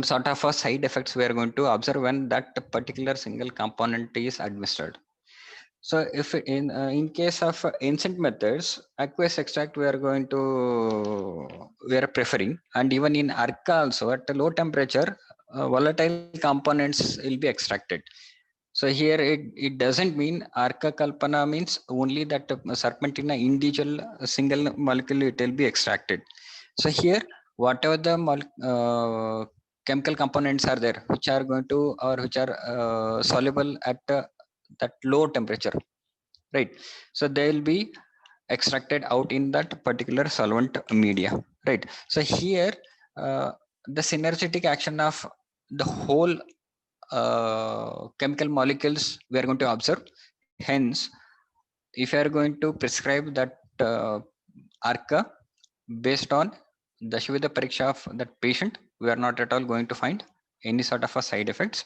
sort of a side effects we are going to observe when that particular single component is administered. So if in case of ancient methods, aqueous extract we are preferring, and even in ARCA also at a low temperature, volatile components will be extracted. So here it doesn't mean ARCA Kalpana means only that serpentina individual single molecule it will be extracted. So here whatever the chemical components are there which are going to or which are soluble at that low temperature, right? So they will be extracted out in that particular solvent media, right? So here the synergetic action of the whole chemical molecules we are going to observe. Hence, if you are going to prescribe that ARCA based on the Shivida Pariksha of that patient, we are not at all going to find any sort of a side effects,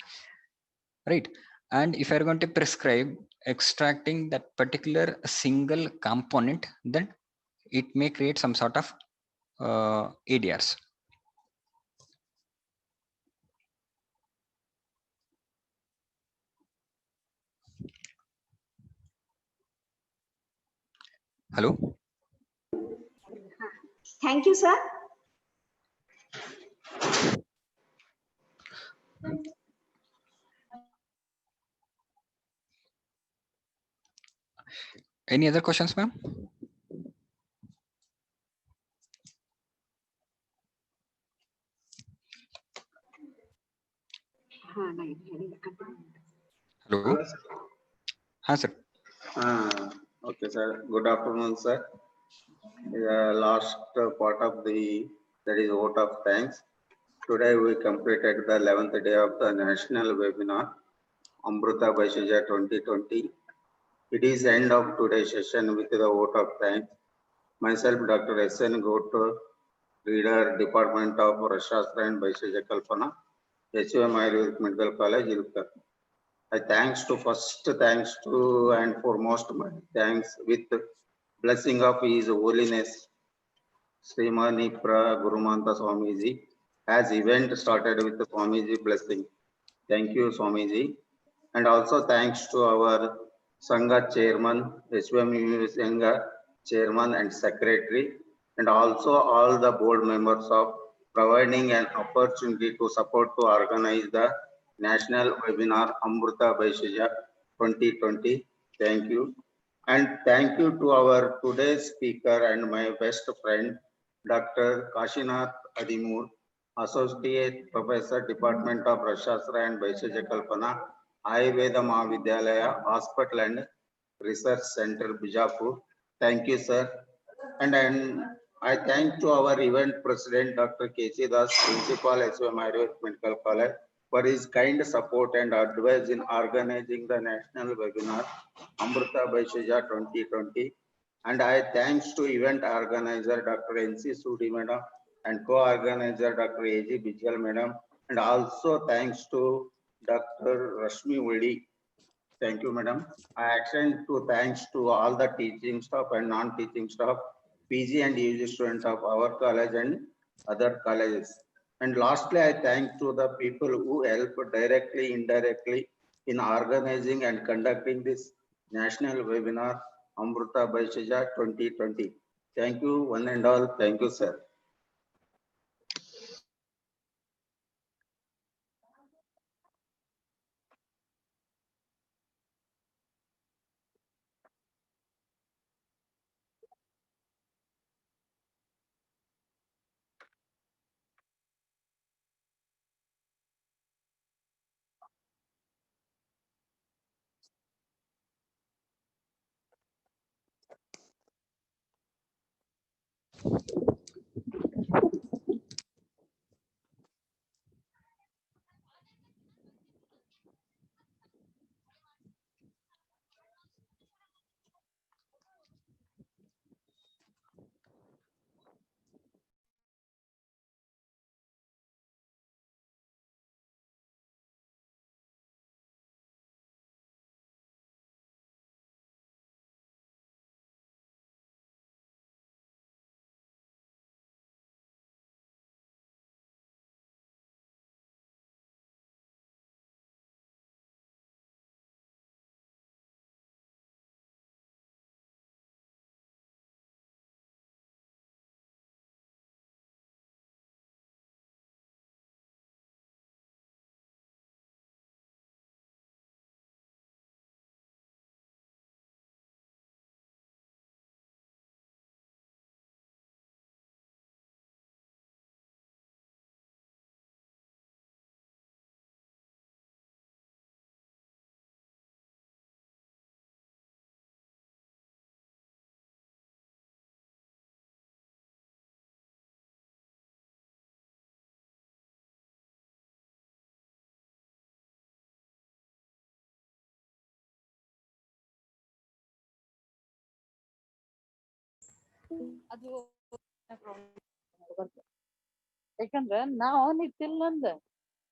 right? And if you are going to prescribe extracting that particular single component, then it may create some sort of ADRs. Hello. Thank you, sir. Any other questions, ma'am? Hello. Hi, sir. Okay, sir. Good afternoon, sir. Last part of that is vote of thanks. Today we completed the 11th day of the national webinar, AMRUTA BHAISHAJYA 2020. It is end of today's session with the vote of thanks. Myself, Dr. S.N. Goto, Reader, Department of Rashastra and BHAISHAJYA Kalpana, SVMAMC Medical College, ILKAL. Thanks to and foremost my thanks with blessing of His Holiness Srimani Gurumanta Swamiji, as event started with the Swamiji blessing. Thank you, Swamiji. And also thanks to our Sangha Chairman, SVMAMC Sangha Chairman and Secretary, and also all the board members of providing an opportunity to support to organize the national webinar AMRUTA BHAISHAJYA 2020. Thank you. And thank you to our today's speaker and my best friend, Dr. Kashinath Adimur, Associate Professor, Department of Rashastra and BHAISHAJYA Kalpana, Ayurveda Mahavidyalaya, Hospital and Research Center, Bijapur. Thank you, sir. And I thank to our event president, Dr. K.C. Das, Principal, SVMAMC Medical College, for his kind support and advice in organizing the national webinar, AMRUTA BHAISHAJYA 2020. And I thanks to event organizer, Dr. N.C. Sudi Madam, and co-organizer, Dr. A.G. Bijal Madam, and also thanks to Dr. Rashmi Vadi. Thank you, madam. I extend to thanks to all the teaching staff and non-teaching staff, PG and UG students of our college and other colleges. And lastly, I thank to the people who help directly, indirectly in organizing and conducting this national webinar, AMRUTA BHAISHAJYA 2020. Thank you, one and all. Thank you, sir. ಅದು ಯಾಕಂದ್ರೆ ನಾವು ನಿತ್ತಿಲ್ಲ ನಂದ